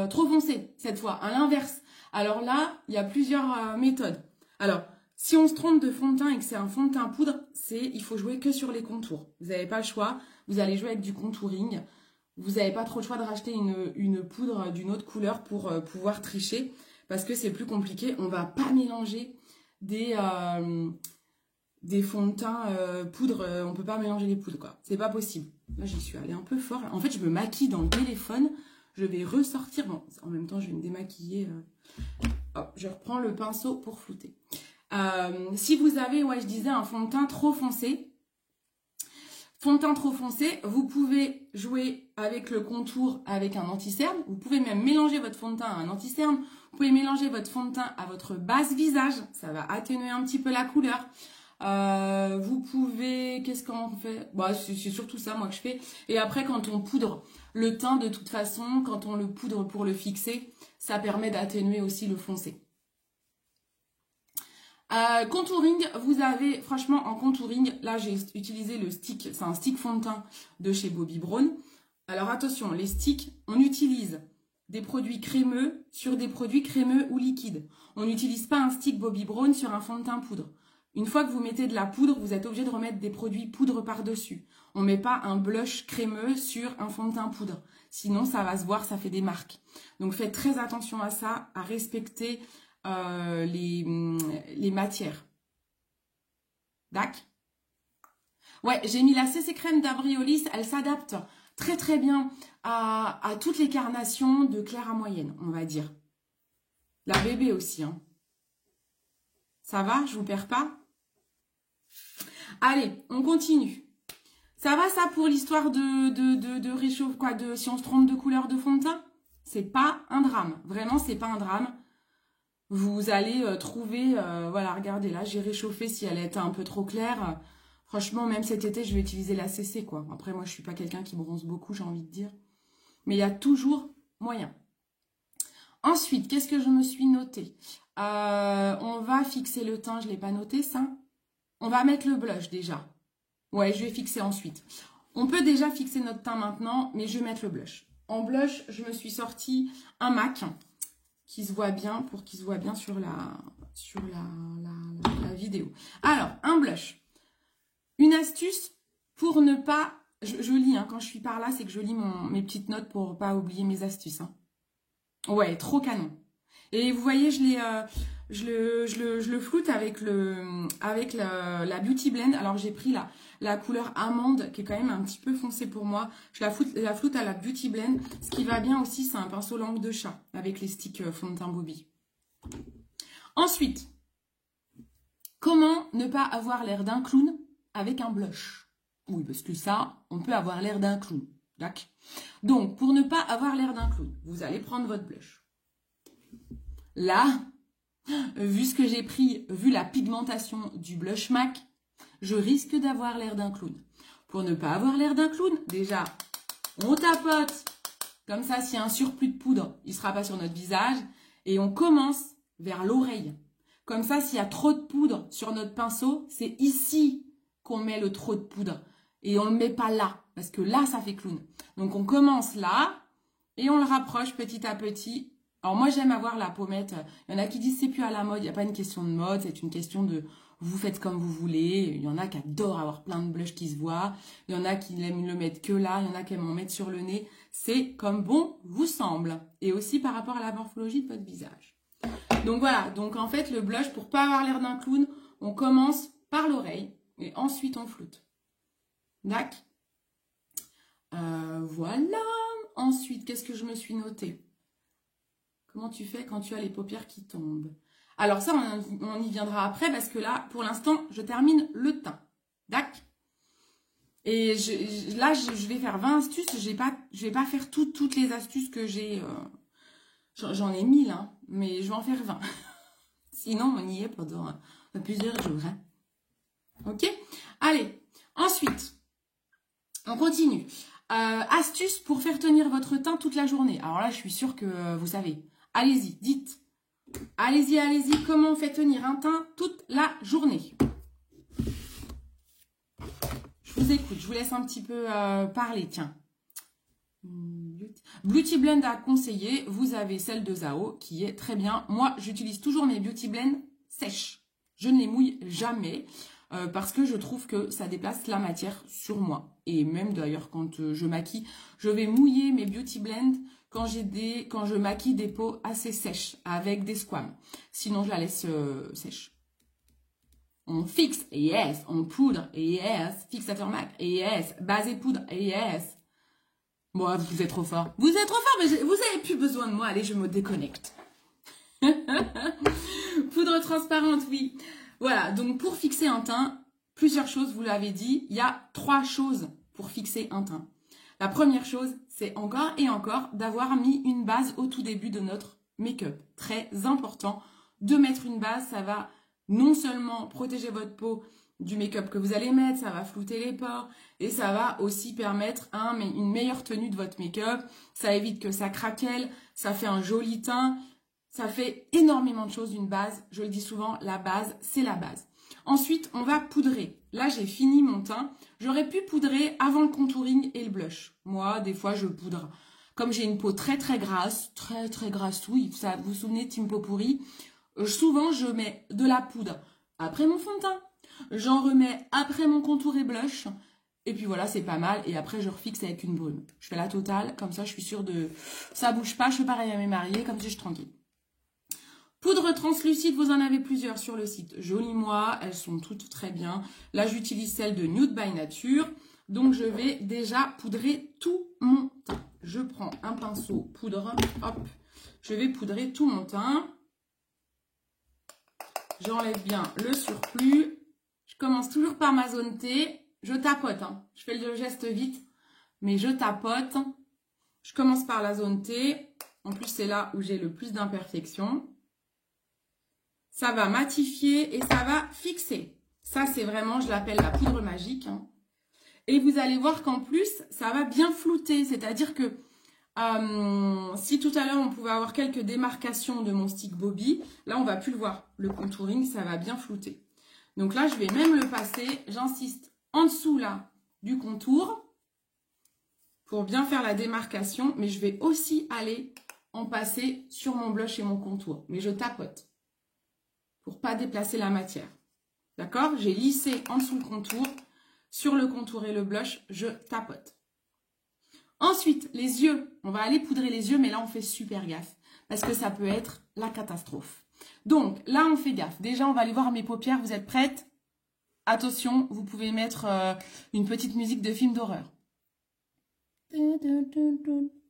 trop foncé, cette fois, à l'inverse. Alors là, il y a plusieurs méthodes. Alors, si on se trompe de fond de teint et que c'est un fond de teint poudre, il faut jouer que sur les contours. Vous n'avez pas le choix. Vous allez jouer avec du contouring. Vous n'avez pas trop le choix de racheter une poudre d'une autre couleur pour pouvoir tricher. Parce que c'est plus compliqué. On ne va pas mélanger des fonds de teint poudre. On ne peut pas mélanger les poudres, quoi. C'est pas possible. Là, j'y suis allée un peu fort. En fait, je me maquille dans le téléphone. Je vais ressortir. Bon, en même temps, je vais me démaquiller. Hop, je reprends le pinceau pour flouter. Si vous avez, je disais, un fond de teint trop foncé, vous pouvez jouer avec le contour avec un anti-cerne. Vous pouvez même mélanger votre fond de teint à un anti-cerne. Vous pouvez mélanger votre fond de teint à votre base visage. Ça va atténuer un petit peu la couleur. Vous pouvez... Qu'est-ce qu'on fait? C'est surtout ça, moi, que je fais. Et après, quand on poudre le teint, de toute façon, quand on le poudre pour le fixer, ça permet d'atténuer aussi le foncé. Contouring, vous avez, franchement, en contouring, là, j'ai utilisé le stick, c'est un stick fond de teint de chez Bobbi Brown. Alors, attention, les sticks, on utilise des produits crémeux sur des produits crémeux ou liquides. On n'utilise pas un stick Bobbi Brown sur un fond de teint poudre. Une fois que vous mettez de la poudre, vous êtes obligé de remettre des produits poudre par-dessus. On ne met pas un blush crémeux sur un fond de teint poudre. Sinon, ça va se voir, ça fait des marques. Donc, faites très attention à ça, à respecter les matières. D'accord? Ouais, j'ai mis la CC crème d'Abriolis. Elle s'adapte très très bien à toutes les carnations de claire à moyenne, on va dire. La bébé aussi. Hein. Ça va? Je vous perds pas? Allez, on continue. Ça va ça pour l'histoire de réchauffe, si on se trompe de couleur de fond de teint? C'est pas un drame. Vraiment, c'est pas un drame. Vous allez trouver, voilà, regardez là, j'ai réchauffé si elle était un peu trop claire. Franchement, même cet été, je vais utiliser la CC, quoi. Après, moi, je suis pas quelqu'un qui bronze beaucoup, j'ai envie de dire. Mais il y a toujours moyen. Ensuite, qu'est-ce que je me suis noté? On va fixer le teint, je l'ai pas noté, ça. On va mettre le blush, déjà. Ouais, je vais fixer ensuite. On peut déjà fixer notre teint maintenant, mais je vais mettre le blush. En blush, je me suis sorti un MAC qui se voit bien, pour qu'il se voit bien sur la vidéo. Alors, un blush. Une astuce pour ne pas... Je lis, hein, quand je suis par là, c'est que je lis mes petites notes pour ne pas oublier mes astuces. Hein. Ouais, trop canon. Et vous voyez, je le floute avec la Beauty Blend. Alors, j'ai pris la couleur amande, qui est quand même un petit peu foncée pour moi. Je la floute à la Beauty Blend. Ce qui va bien aussi, c'est un pinceau langue de chat, avec les sticks fond de teint Bobbi. Ensuite, comment ne pas avoir l'air d'un clown avec un blush? Oui, parce que ça, on peut avoir l'air d'un clown. D'accord? Donc, pour ne pas avoir l'air d'un clown, vous allez prendre votre blush. Là, vu ce que j'ai pris, vu la pigmentation du blush MAC, je risque d'avoir l'air d'un clown. Pour ne pas avoir l'air d'un clown, déjà, on tapote. Comme ça, s'il y a un surplus de poudre, il ne sera pas sur notre visage. Et on commence vers l'oreille. Comme ça, s'il y a trop de poudre sur notre pinceau, c'est ici qu'on met le trop de poudre. Et on ne le met pas là, parce que là, ça fait clown. Donc, on commence là et on le rapproche petit à petit. Alors, moi, j'aime avoir la pommette. Il y en a qui disent c'est plus à la mode. Il n'y a pas une question de mode, c'est une question de vous faites comme vous voulez. Il y en a qui adorent avoir plein de blush qui se voient. Il y en a qui aiment le mettre que là. Il y en a qui aiment en mettre sur le nez. C'est comme bon vous semble. Et aussi par rapport à la morphologie de votre visage. Donc, voilà. Donc, en fait, le blush, pour pas avoir l'air d'un clown, on commence par l'oreille et ensuite on floute. D'accord? Voilà. Ensuite, qu'est-ce que je me suis noté? Comment tu fais quand tu as les paupières qui tombent? Alors ça, on y viendra après parce que là, pour l'instant, je termine le teint. D'accord? Et là, je vais faire 20 astuces. Je vais pas faire toutes les astuces que j'ai. J'en ai 1000, hein, mais je vais en faire 20. Sinon, on y est pendant plusieurs jours. Hein. Ok? Allez, ensuite, on continue. Astuces pour faire tenir votre teint toute la journée. Alors là, je suis sûre que vous savez. Allez-y, dites. Allez-y, allez-y. Comment on fait tenir un teint toute la journée? Je vous écoute. Je vous laisse un petit peu parler. Tiens. Beauty Blend à conseiller. Vous avez celle de Zao qui est très bien. Moi, j'utilise toujours mes Beauty Blend sèches. Je ne les mouille jamais. Parce que je trouve que ça déplace la matière sur moi. Et même d'ailleurs, quand je maquille, je vais mouiller mes Beauty Blend quand je maquille des peaux assez sèches avec des squames. Sinon, je la laisse sèche. On fixe, yes. On poudre, yes. Fixateur MAC, yes. Base et poudre, yes. Bon, vous êtes trop fort. Vous êtes trop fort, mais vous avez plus besoin de moi. Allez, je me déconnecte. Poudre transparente, oui. Voilà, donc pour fixer un teint, plusieurs choses, vous l'avez dit, il y a 3 choses pour fixer un teint. La première chose, c'est encore et encore d'avoir mis une base au tout début de notre make-up. Très important de mettre une base, ça va non seulement protéger votre peau du make-up que vous allez mettre, ça va flouter les pores et ça va aussi permettre une meilleure tenue de votre make-up. Ça évite que ça craquelle, ça fait un joli teint. Ça fait énormément de choses, une base. Je le dis souvent, la base, c'est la base. Ensuite, on va poudrer. Là, j'ai fini mon teint. J'aurais pu poudrer avant le contouring et le blush. Moi, des fois, je poudre. Comme j'ai une peau très, très grasse, oui, ça, vous vous souvenez, team peau pourrie, souvent, je mets de la poudre après mon fond de teint. J'en remets après mon contour et blush. Et puis voilà, c'est pas mal. Et après, je refixe avec une brume. Je fais la totale. Comme ça, je suis sûre de... Ça bouge pas. Je fais pareil à mes mariés. Comme ça, je suis tranquille. Poudre translucide, vous en avez plusieurs sur le site Jolie Moi, elles sont toutes très bien. Là, j'utilise celle de Nude by Nature. Donc, je vais déjà poudrer tout mon teint. Je prends un pinceau poudre, hop, je vais poudrer tout mon teint. J'enlève bien le surplus. Je commence toujours par ma zone T. Je tapote, hein. Je fais le geste vite, mais je tapote. Je commence par la zone T. En plus, c'est là où j'ai le plus d'imperfections. Ça va matifier et ça va fixer. Ça, c'est vraiment, je l'appelle la poudre magique. Hein. Et vous allez voir qu'en plus, ça va bien flouter. C'est-à-dire que si tout à l'heure, on pouvait avoir quelques démarcations de mon stick Bobby, là, on va plus le voir. Le contouring, ça va bien flouter. Donc là, je vais même le passer, j'insiste, en dessous là du contour pour bien faire la démarcation. Mais je vais aussi aller en passer sur mon blush et mon contour. Mais je tapote. Pour pas déplacer la matière. D'accord? J'ai lissé en dessous le contour. Sur le contour et le blush, je tapote. Ensuite, les yeux. On va aller poudrer les yeux, mais là, on fait super gaffe. Parce que ça peut être la catastrophe. Donc, là, on fait gaffe. Déjà, on va aller voir mes paupières. Vous êtes prêtes? Attention, vous pouvez mettre une petite musique de film d'horreur.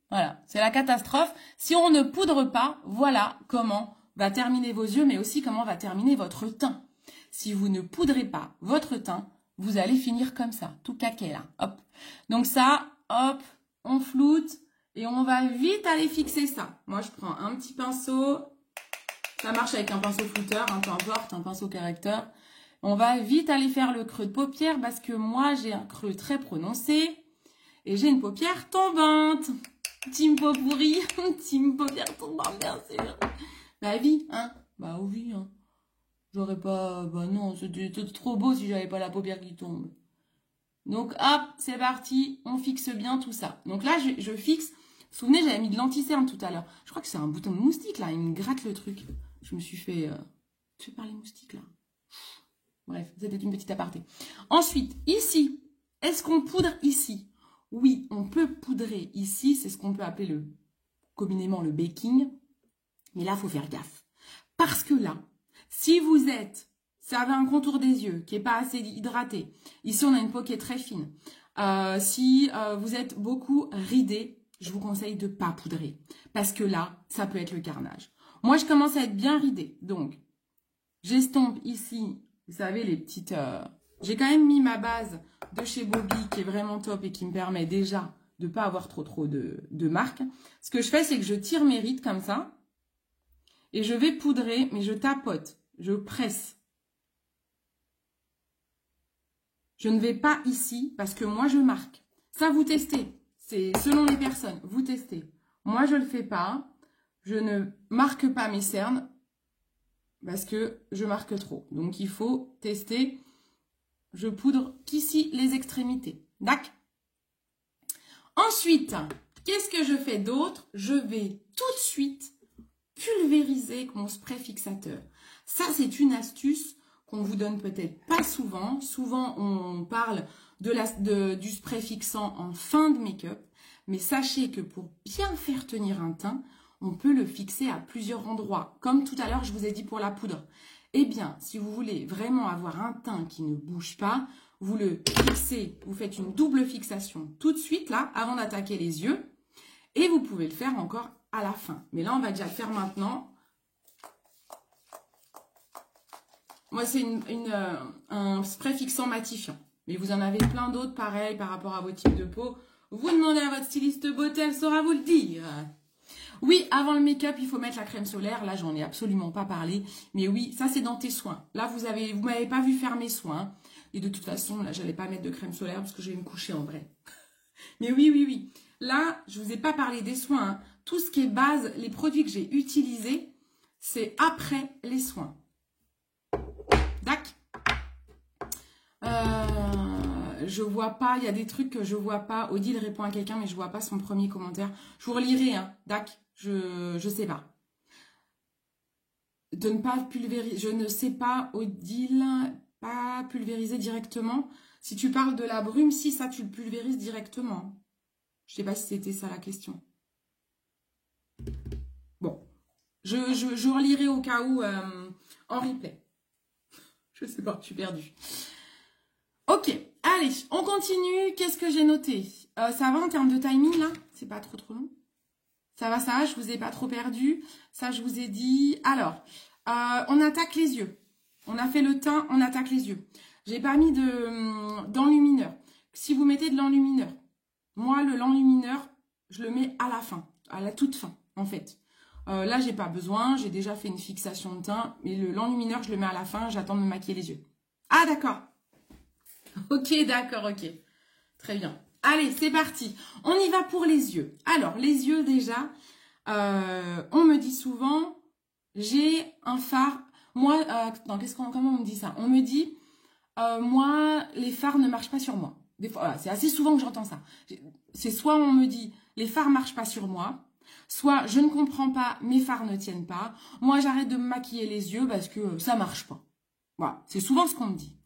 Voilà, c'est la catastrophe. Si on ne poudre pas, voilà comment va terminer vos yeux, mais aussi comment va terminer votre teint. Si vous ne poudrez pas votre teint, vous allez finir comme ça, tout caquet là. Hop. Donc ça, hop, on floute et on va vite aller fixer ça. Moi, je prends un petit pinceau. Ça marche avec un pinceau flouteur, peu importe, un pinceau correcteur. On va vite aller faire le creux de paupière parce que moi, j'ai un creux très prononcé et j'ai une paupière tombante. Team peau pourrie, team paupière tombante, bien sûr. La vie, hein? Bah oui, hein. J'aurais pas... Bah non, c'était trop beau si j'avais pas la paupière qui tombe. Donc, hop, c'est parti. On fixe bien tout ça. Donc là, je fixe. Vous vous souvenez, j'avais mis de l'anti-cerne tout à l'heure. Je crois que c'est un bouton de moustique, là. Il me gratte le truc. Je me suis fait... Tu par les moustiques, là. Bref, c'était une petite aparté. Ensuite, ici. Est-ce qu'on poudre ici? Oui, on peut poudrer ici. C'est ce qu'on peut appeler communément le baking. Mais là, il faut faire gaffe. Parce que là, si vous avez un contour des yeux qui n'est pas assez hydraté, ici on a une peau qui est très fine, si vous êtes beaucoup ridé, je vous conseille de ne pas poudrer. Parce que là, ça peut être le carnage. Moi, je commence à être bien ridée. Donc, j'estompe ici, vous savez, les petites J'ai quand même mis ma base de chez Bobbi qui est vraiment top et qui me permet déjà de ne pas avoir trop de marques. Ce que je fais, c'est que je tire mes rides comme ça. Et je vais poudrer, mais je tapote. Je presse. Je ne vais pas ici parce que moi, je marque. Ça, vous testez. C'est selon les personnes. Vous testez. Moi, je ne le fais pas. Je ne marque pas mes cernes parce que je marque trop. Donc, il faut tester. Je poudre qu'ici les extrémités. D'accord? Ensuite, qu'est-ce que je fais d'autre? Je vais tout de suite pulvériser avec mon spray fixateur. Ça, c'est une astuce qu'on vous donne peut-être pas souvent. Souvent, on parle du spray fixant en fin de make-up. Mais sachez que pour bien faire tenir un teint, on peut le fixer à plusieurs endroits. Comme tout à l'heure, je vous ai dit pour la poudre. Eh bien, si vous voulez vraiment avoir un teint qui ne bouge pas, vous le fixez, vous faites une double fixation tout de suite, là, avant d'attaquer les yeux. Et vous pouvez le faire encore à la fin. Mais là, on va déjà le faire maintenant. Moi, c'est un spray fixant matifiant. Mais vous en avez plein d'autres, pareil, par rapport à vos types de peau. Vous demandez à votre styliste beauté, elle saura vous le dire. Oui, avant le make-up, il faut mettre la crème solaire. Là, j'en ai absolument pas parlé. Mais oui, ça, c'est dans tes soins. Là, vous m'avez pas vu faire mes soins. Et de toute façon, là, j'allais pas mettre de crème solaire parce que je vais me coucher en vrai. Mais oui. Là, je vous ai pas parlé des soins. Hein. Tout ce qui est base, les produits que j'ai utilisés, c'est après les soins. D'accord. Je vois pas, il y a des trucs que je vois pas. Odile répond à quelqu'un, mais je vois pas son premier commentaire. Je vous relirai, hein. D'accord. Je sais pas. De ne pas pulvériser. Je ne sais pas, Odile, pas pulvériser directement. Si tu parles de la brume, si ça, tu le pulvérises directement. Je sais pas si c'était ça la question. Bon. Je relirai au cas où en replay. Je sais pas, je suis perdue. Ok, allez, on continue. Qu'est-ce que j'ai noté? Ça va en termes de timing, là? C'est pas trop long? Ça va, je vous ai pas trop perdu. Ça, je vous ai dit. Alors, on attaque les yeux. On a fait le teint, on attaque les yeux. J'ai pas mis d'enlumineur. Si vous mettez de l'enlumineur, moi, le l'enlumineur, je le mets à la fin, à la toute fin, en fait. Là, j'ai pas besoin. J'ai déjà fait une fixation de teint. Mais l'enlumineur, je le mets à la fin. J'attends de me maquiller les yeux. Ah, d'accord. Ok, d'accord, ok. Très bien. Allez, c'est parti. On y va pour les yeux. Alors, les yeux, déjà, on me dit souvent, j'ai un fard. Moi, comment on me dit ça? On me dit, moi, les fards ne marchent pas sur moi. Des fois, voilà, c'est assez souvent que j'entends ça. C'est soit on me dit, les fards marchent pas sur moi, soit je ne comprends pas, mes fards ne tiennent pas. Moi, j'arrête de me maquiller les yeux parce que ça marche pas. Voilà, c'est souvent ce qu'on me dit.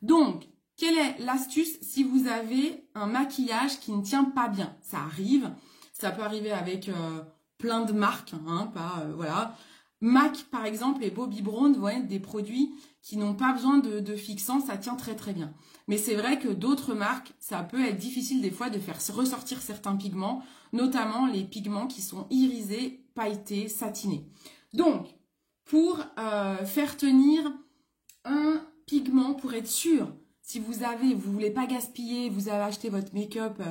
Donc, quelle est l'astuce si vous avez un maquillage qui ne tient pas bien? Ça arrive, ça peut arriver avec plein de marques, hein, voilà. MAC par exemple et Bobbi Brown vont être des produits qui n'ont pas besoin de fixant, ça tient très très bien. Mais c'est vrai que d'autres marques, ça peut être difficile des fois de faire ressortir certains pigments, notamment les pigments qui sont irisés, pailletés, satinés. Donc, pour faire tenir un pigment, pour être sûr, si vous voulez pas gaspiller, vous avez acheté votre make-up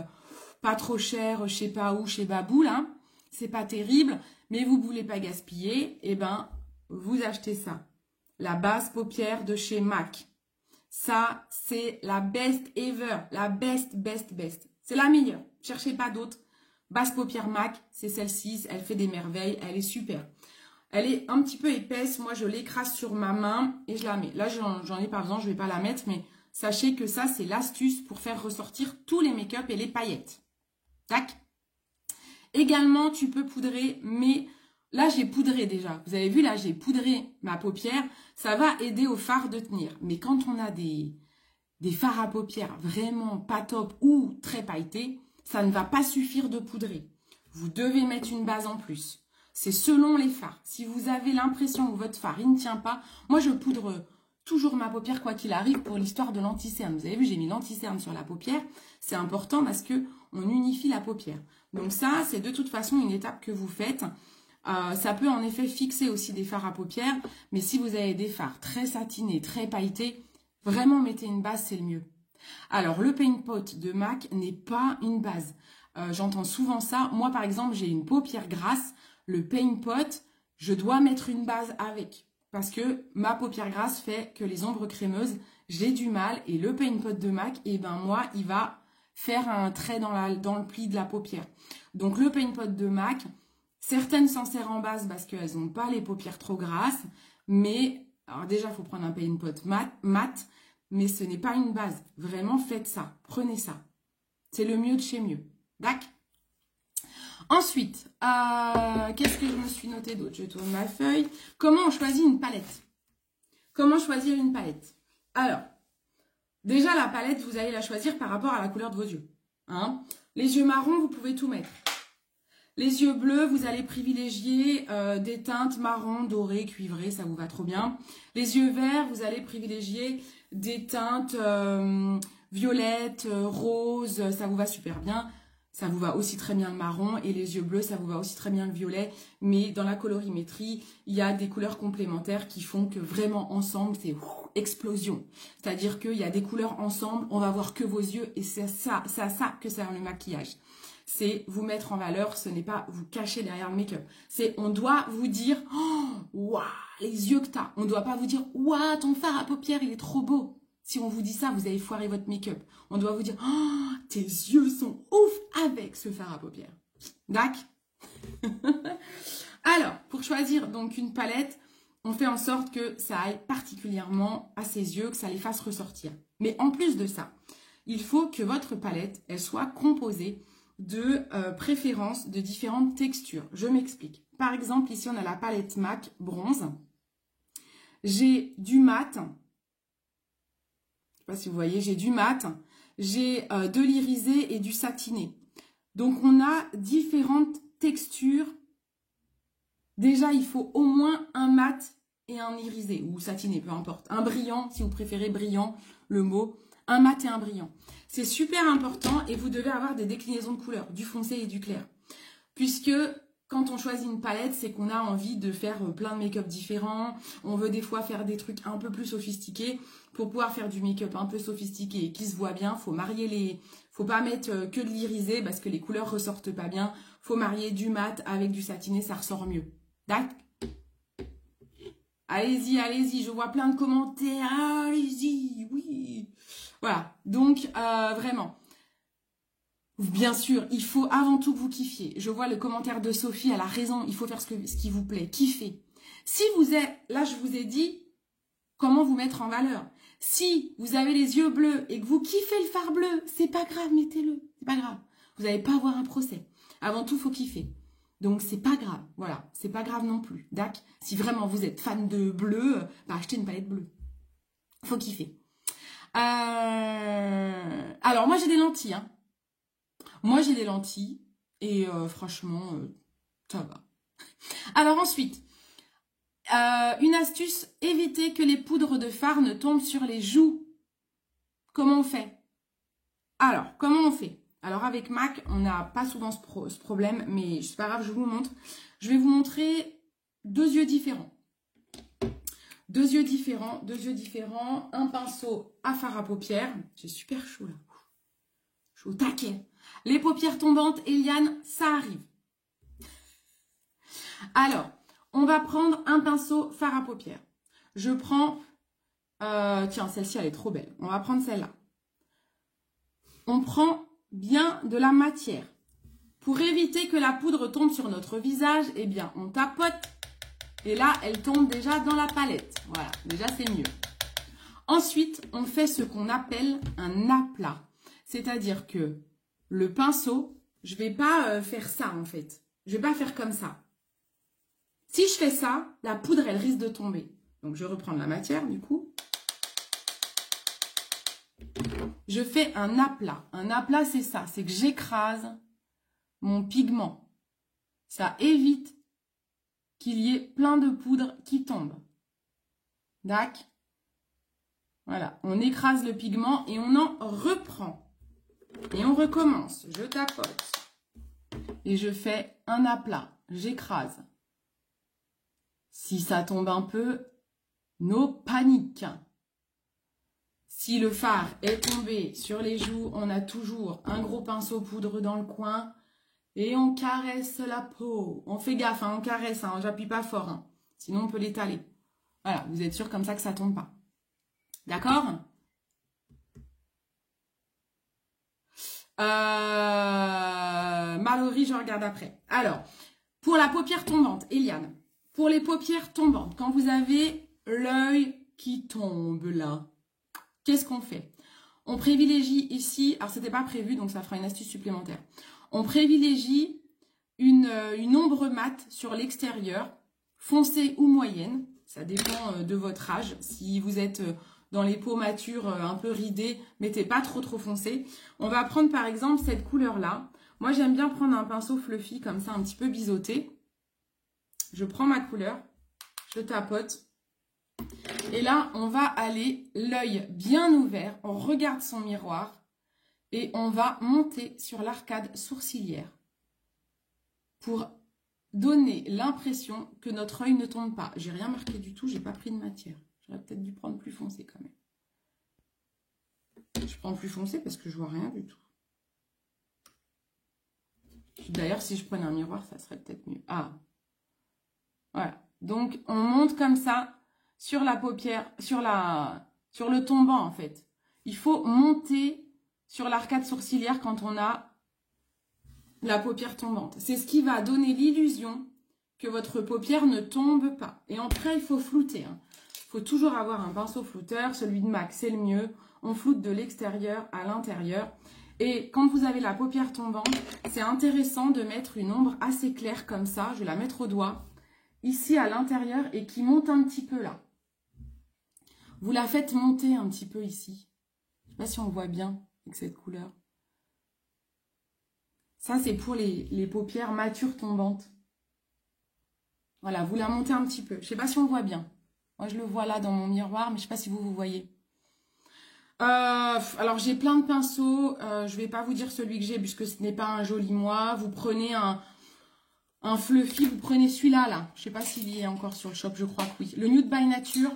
pas trop cher, je sais pas où, chez Babou, là, c'est pas terrible, mais vous voulez pas gaspiller, eh ben, vous achetez ça. La base paupière de chez MAC. Ça, c'est la best ever, la best. C'est la meilleure, cherchez pas d'autres. Base paupière MAC, c'est celle-ci, elle fait des merveilles, elle est super. Elle est un petit peu épaisse, moi je l'écrase sur ma main et je la mets. Là, j'en ai pas besoin, je vais pas la mettre, mais sachez que ça, c'est l'astuce pour faire ressortir tous les make-up et les paillettes. Tac. Également, tu peux poudrer, mais là, j'ai poudré déjà. Vous avez vu, là, j'ai poudré ma paupière. Ça va aider au fard de tenir. Mais quand on a des fards à paupières vraiment pas top ou très pailletés, ça ne va pas suffire de poudrer. Vous devez mettre une base en plus. C'est selon les fards. Si vous avez l'impression que votre fard il ne tient pas, moi, je poudre toujours ma paupière quoi qu'il arrive pour l'histoire de l'anti-cerne. Vous avez vu, j'ai mis l'anti-cerne sur la paupière. C'est important parce que on unifie la paupière. Donc ça, c'est de toute façon une étape que vous faites. Ça peut en effet fixer aussi des fards à paupières. Mais si vous avez des fards très satinés, très pailletés, Vraiment, mettez une base, c'est le mieux. Alors, le Paint Pot de MAC n'est pas une base. J'entends souvent ça. Moi, par exemple, j'ai une paupière grasse. Le Paint Pot, je dois mettre une base avec. Parce que ma paupière grasse fait que les ombres crémeuses, j'ai du mal. Et le Paint Pot de MAC, eh ben moi, il va faire un trait dans le pli de la paupière. Donc, le Paint Pot de MAC, certaines s'en servent en base parce qu'elles n'ont pas les paupières trop grasses. Mais, alors déjà, il faut prendre un Paint Pot mat. Mais ce n'est pas une base. Vraiment, faites ça. Prenez ça. C'est le mieux de chez mieux. D'accord? Ensuite, qu'est-ce que je me suis noté d'autre? Je tourne ma feuille. Comment on choisit une palette? Comment choisir une palette? Alors, déjà, la palette, vous allez la choisir par rapport à la couleur de vos yeux. Hein? Les yeux marrons, vous pouvez tout mettre. Les yeux bleus, vous allez privilégier des teintes marron, doré, cuivré, ça vous va trop bien. Les yeux verts, vous allez privilégier des teintes violettes, roses, ça vous va super bien. Ça vous va aussi très bien le marron et les yeux bleus, ça vous va aussi très bien le violet. Mais dans la colorimétrie, il y a des couleurs complémentaires qui font que vraiment ensemble, c'est explosion. C'est-à-dire qu'il y a des couleurs ensemble, on va voir que vos yeux et c'est à ça que sert le maquillage. C'est vous mettre en valeur, ce n'est pas vous cacher derrière le make-up. C'est on doit vous dire oh, waouh, les yeux que t'as. On ne doit pas vous dire waouh, ton fard à paupières, il est trop beau. Si on vous dit ça, vous avez foiré votre make-up. On doit vous dire oh, tes yeux sont ouf avec ce fard à paupières. D'accord? Alors, pour choisir donc une palette, on fait en sorte que ça aille particulièrement à ses yeux, que ça les fasse ressortir. Mais en plus de ça, il faut que votre palette, elle soit composée de préférences de différentes textures. Je m'explique. Par exemple, ici, on a la palette MAC bronze. J'ai du mat. Je ne sais pas si vous voyez, j'ai du mat. J'ai de l'irisé et du satiné. Donc, on a différentes textures. Déjà, il faut au moins un mat et un irisé, ou satiné, peu importe. Un brillant, si vous préférez brillant, le mot. Un mat et un brillant. C'est super important et vous devez avoir des déclinaisons de couleurs, du foncé et du clair. Puisque quand on choisit une palette, c'est qu'on a envie de faire plein de make-up différents. On veut des fois faire des trucs un peu plus sophistiqués. Pour pouvoir faire du make-up un peu sophistiqué et qui se voit bien, faut marier les... Faut pas mettre que de l'irisé parce que les couleurs ressortent pas bien. Faut marier du mat avec du satiné, ça ressort mieux. D'accord? Allez-y, allez-y, je vois plein de commentaires. Allez-y, oui. Voilà, donc vraiment, bien sûr, il faut avant tout que vous kiffiez. Je vois le commentaire de Sophie, elle a raison, il faut faire ce qui vous plaît, kiffer. Si vous êtes, là je vous ai dit comment vous mettre en valeur. Si vous avez les yeux bleus et que vous kiffez le fard bleu, c'est pas grave, mettez-le, c'est pas grave. Vous n'allez pas avoir un procès. Avant tout, il faut kiffer. Donc, c'est pas grave, voilà, c'est pas grave non plus, d'accord? Si vraiment vous êtes fan de bleu, bah, achetez une palette bleue. Faut kiffer. Alors, moi, j'ai des lentilles. Hein. Moi, j'ai des lentilles. Et franchement, ça va. Alors, ensuite, une astuce, évitez que les poudres de fard ne tombent sur les joues. Comment on fait? Alors, comment on fait? Alors, avec MAC, on n'a pas souvent ce problème, mais c'est pas grave, je vous montre. Je vais vous montrer deux yeux différents. Deux yeux différents, un pinceau à fard à paupières. J'ai super chaud là. Je suis au taquet. Les paupières tombantes, Eliane, ça arrive. Alors, on va prendre un pinceau fard à paupières. Je prends... tiens, celle-ci, elle est trop belle. On va prendre celle-là. On prend bien de la matière. Pour éviter que la poudre tombe sur notre visage, eh bien, on tapote. Et là, elle tombe déjà dans la palette. Voilà, déjà, c'est mieux. Ensuite, on fait ce qu'on appelle un aplat. C'est-à-dire que le pinceau, je ne vais pas faire ça, en fait. Je ne vais pas faire comme ça. Si je fais ça, la poudre, elle risque de tomber. Donc, je reprends la matière, du coup. Je fais un aplat. Un aplat, c'est ça. C'est que j'écrase mon pigment. Ça évite qu'il y ait plein de poudre qui tombe. D'accord? Voilà. On écrase le pigment et on en reprend. Et on recommence. Je tapote. Et je fais un aplat. J'écrase. Si ça tombe un peu, no panique. Si le fard est tombé sur les joues, on a toujours un gros pinceau poudre dans le coin et on caresse la peau. On fait gaffe, hein, on caresse, hein, j'appuie pas fort, hein, sinon on peut l'étaler. Voilà, vous êtes sûr comme ça que ça tombe pas. D'accord? Mallory, je regarde après. Alors, pour la paupière tombante, Eliane, pour les paupières tombantes, quand vous avez l'œil qui tombe là, qu'est-ce qu'on fait? On privilégie ici, alors c'était pas prévu, donc ça fera une astuce supplémentaire. On privilégie une ombre mate sur l'extérieur, foncée ou moyenne, ça dépend de votre âge. Si vous êtes dans les peaux matures un peu ridées, mettez pas trop foncé. On va prendre par exemple cette couleur-là. Moi j'aime bien prendre un pinceau fluffy comme ça, un petit peu biseauté. Je prends ma couleur, je tapote. Et là, on va aller l'œil bien ouvert, on regarde son miroir et on va monter sur l'arcade sourcilière pour donner l'impression que notre œil ne tombe pas. J'ai rien marqué du tout, j'ai pas pris de matière. J'aurais peut-être dû prendre plus foncé quand même. Je prends plus foncé parce que je vois rien du tout. D'ailleurs, si je prenais un miroir, ça serait peut-être mieux. Ah, voilà. Donc, on monte comme ça sur la paupière, sur le tombant en fait. Il faut monter sur l'arcade sourcilière quand on a la paupière tombante. C'est ce qui va donner l'illusion que votre paupière ne tombe pas. Et après, il faut flouter. Il faut toujours avoir un pinceau flouteur. Celui de MAC, c'est le mieux. On floute de l'extérieur à l'intérieur. Et quand vous avez la paupière tombante, c'est intéressant de mettre une ombre assez claire comme ça. Je vais la mettre au doigt, ici à l'intérieur et qui monte un petit peu là. Vous la faites monter un petit peu ici. Je ne sais pas si on voit bien avec cette couleur. Ça, c'est pour les paupières matures tombantes. Voilà, vous la montez un petit peu. Je ne sais pas si on voit bien. Moi, je le vois là dans mon miroir, mais je ne sais pas si vous voyez. Alors, j'ai plein de pinceaux. Je ne vais pas vous dire celui que j'ai, puisque ce n'est pas un joli moi. Vous prenez un fluffy, vous prenez celui-là, là. Je ne sais pas s'il est encore sur le shop, je crois que oui. Le Nude by Nature.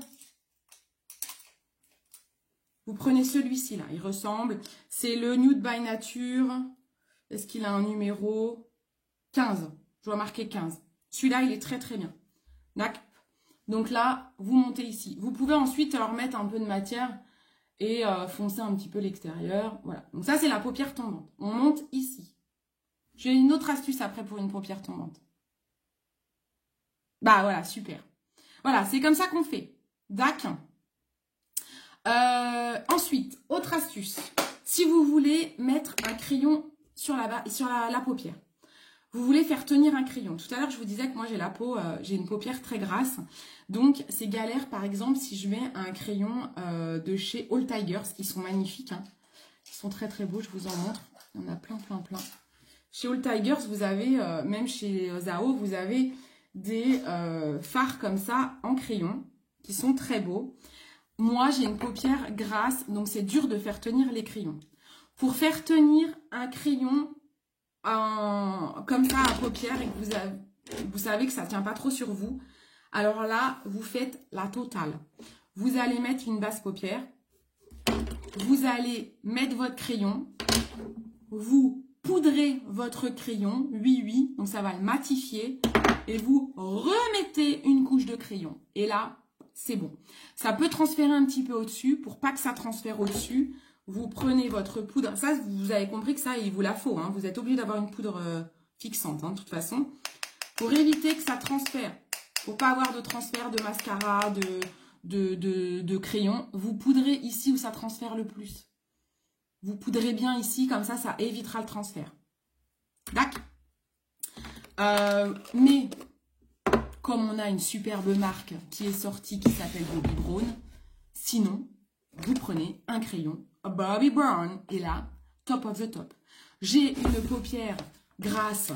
Vous prenez celui-ci, là. Il ressemble. C'est le Nude by Nature. Est-ce qu'il a un numéro? 15. Je dois marquer 15. Celui-là, il est très, très bien. D'accord. Donc là, vous montez ici. Vous pouvez ensuite remettre un peu de matière et foncer un petit peu l'extérieur. Voilà. Donc ça, c'est la paupière tombante. On monte ici. J'ai une autre astuce après pour une paupière tombante. Bah voilà, super. Voilà, c'est comme ça qu'on fait. D'accord. Ensuite, autre astuce. Si vous voulez mettre un crayon sur la paupière, vous voulez faire tenir un crayon. Tout à l'heure, je vous disais que moi, j'ai une paupière très grasse. Donc, c'est galère, par exemple, si je mets un crayon de chez All Tigers, qui sont magnifiques. Hein. Ils sont très, très beaux, je vous en montre. Il y en a plein, plein, plein. Chez All Tigers, vous avez, même chez Zao, vous avez des fards comme ça, en crayon, qui sont très beaux. Moi, j'ai une paupière grasse, donc c'est dur de faire tenir les crayons. Pour faire tenir un crayon comme ça à paupière et que vous savez que ça ne tient pas trop sur vous, alors là, vous faites la totale. Vous allez mettre une basse paupière, vous allez mettre votre crayon, vous poudrez votre crayon, oui, donc ça va le matifier, et vous remettez une couche de crayon. Et là, c'est bon. Ça peut transférer un petit peu au-dessus. Pour pas que ça transfère au-dessus, vous prenez votre poudre. Ça, vous avez compris que ça, il vous la faut. Hein. Vous êtes obligé d'avoir une poudre fixante, hein, de toute façon. Pour éviter que ça transfère, pour pas avoir de transfert de mascara, de crayon, vous poudrez ici où ça transfère le plus. Vous poudrez bien ici, comme ça, ça évitera le transfert. D'accord. Mais comme on a une superbe marque qui est sortie, qui s'appelle Bobbi Brown, sinon, vous prenez un crayon Bobbi Brown, et là, top of the top. J'ai une paupière grasse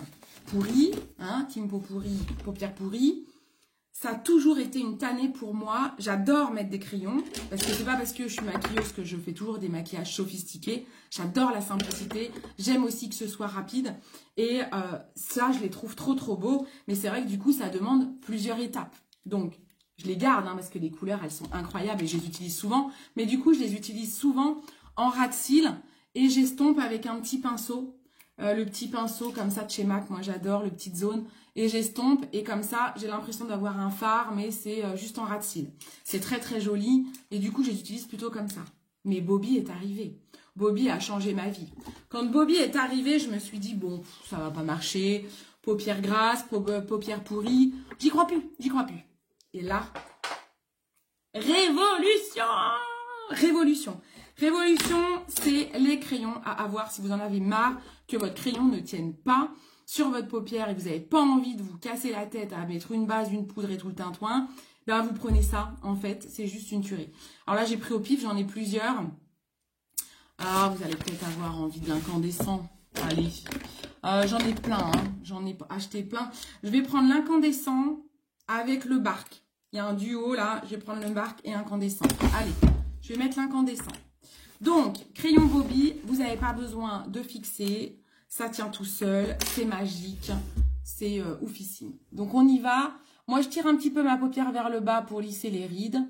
pourrie, hein, team peau pourrie, paupière pourrie. Ça a toujours été une tannée pour moi. J'adore mettre des crayons, parce que c'est pas parce que je suis maquilleuse que je fais toujours des maquillages sophistiqués. J'adore la simplicité. J'aime aussi que ce soit rapide. Et ça, je les trouve trop beaux. Mais c'est vrai que du coup, ça demande plusieurs étapes. Donc, Je les garde hein, parce que les couleurs, elles sont incroyables et je les utilise souvent. Mais du coup, je les utilise souvent en ras de cils et j'estompe avec un petit pinceau. Le petit pinceau comme ça de chez MAC, moi j'adore, le petite zone. Et j'estompe et comme ça, j'ai l'impression d'avoir un fard, mais c'est juste en ras de cils. C'est très très joli et du coup, je les utilise plutôt comme ça. Mais Bobbi est arrivé. Bobbi a changé ma vie. Quand Bobbi est arrivé, je me suis dit, bon, ça va pas marcher. Paupières grasses, paupières pourries. J'y crois plus, j'y crois plus. Et là, révolution! Révolution. Révolution, c'est les crayons à avoir si vous en avez marre que votre crayon ne tienne pas sur votre paupière et que vous n'avez pas envie de vous casser la tête à mettre une base, une poudre et tout le tintouin. Ben, vous prenez ça, en fait, c'est juste une tuerie. Alors là, j'ai pris au pif, j'en ai plusieurs. Ah, vous allez peut-être avoir envie de l'incandescent. Allez. J'en ai plein, hein. J'en ai acheté plein. Je vais prendre l'incandescent avec le bark. Il y a un duo là, je vais prendre le bark et incandescent. Allez, je vais mettre l'incandescent. Donc, crayon Bobbi, vous n'avez pas besoin de fixer. Ça tient tout seul, c'est magique, c'est oufissime. Donc, on y va. Moi, je tire un petit peu ma paupière vers le bas pour lisser les rides.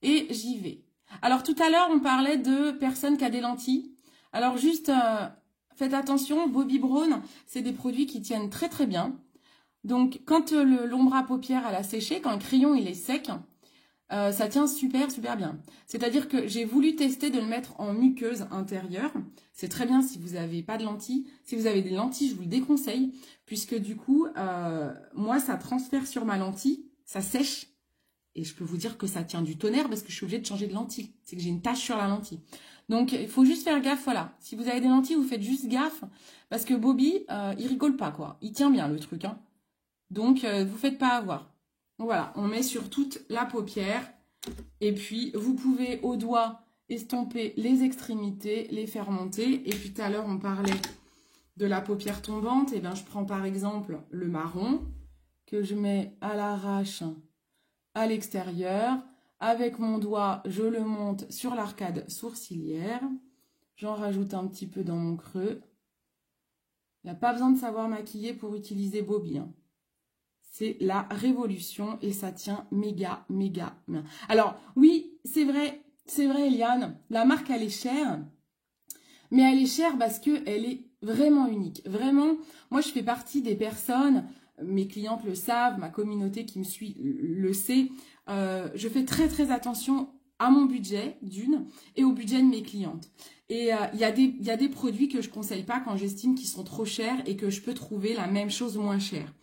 Et j'y vais. Alors, tout à l'heure, on parlait de personnes qui ont des lentilles. Alors, juste, faites attention, Bobbi Brown, c'est des produits qui tiennent très, très bien. Donc, quand l'ombre à paupières, elle a séché, quand le crayon, il est sec, ça tient super, super bien. C'est-à-dire que j'ai voulu tester de le mettre en muqueuse intérieure. C'est très bien si vous n'avez pas de lentilles. Si vous avez des lentilles, je vous le déconseille. Puisque du coup, moi, ça transfère sur ma lentille, ça sèche. Et je peux vous dire que ça tient du tonnerre parce que je suis obligée de changer de lentille. C'est que j'ai une tache sur la lentille. Donc, il faut juste faire gaffe, voilà. Si vous avez des lentilles, vous faites juste gaffe. Parce que Bobbi, il rigole pas, quoi. Il tient bien, le truc, hein. Donc, vous faites pas avoir. Donc, voilà, on met sur toute la paupière. Et puis, vous pouvez au doigt estomper les extrémités, les faire monter. Et puis, tout à l'heure, on parlait de la paupière tombante. Et bien, je prends par exemple le marron que je mets à l'arrache à l'extérieur. Avec mon doigt, je le monte sur l'arcade sourcilière. J'en rajoute un petit peu dans mon creux. Il n'y a pas besoin de savoir maquiller pour utiliser Bobbi, hein. C'est la révolution et ça tient méga, méga bien. Alors, oui, c'est vrai, Eliane, la marque, elle est chère. Mais elle est chère parce qu'elle est vraiment unique. Vraiment, moi, je fais partie des personnes, mes clientes le savent, ma communauté qui me suit le sait. Je fais très, très attention à mon budget, d'une, et au budget de mes clientes. Et il y a des produits que je ne conseille pas quand j'estime qu'ils sont trop chers et que je peux trouver la même chose moins chère.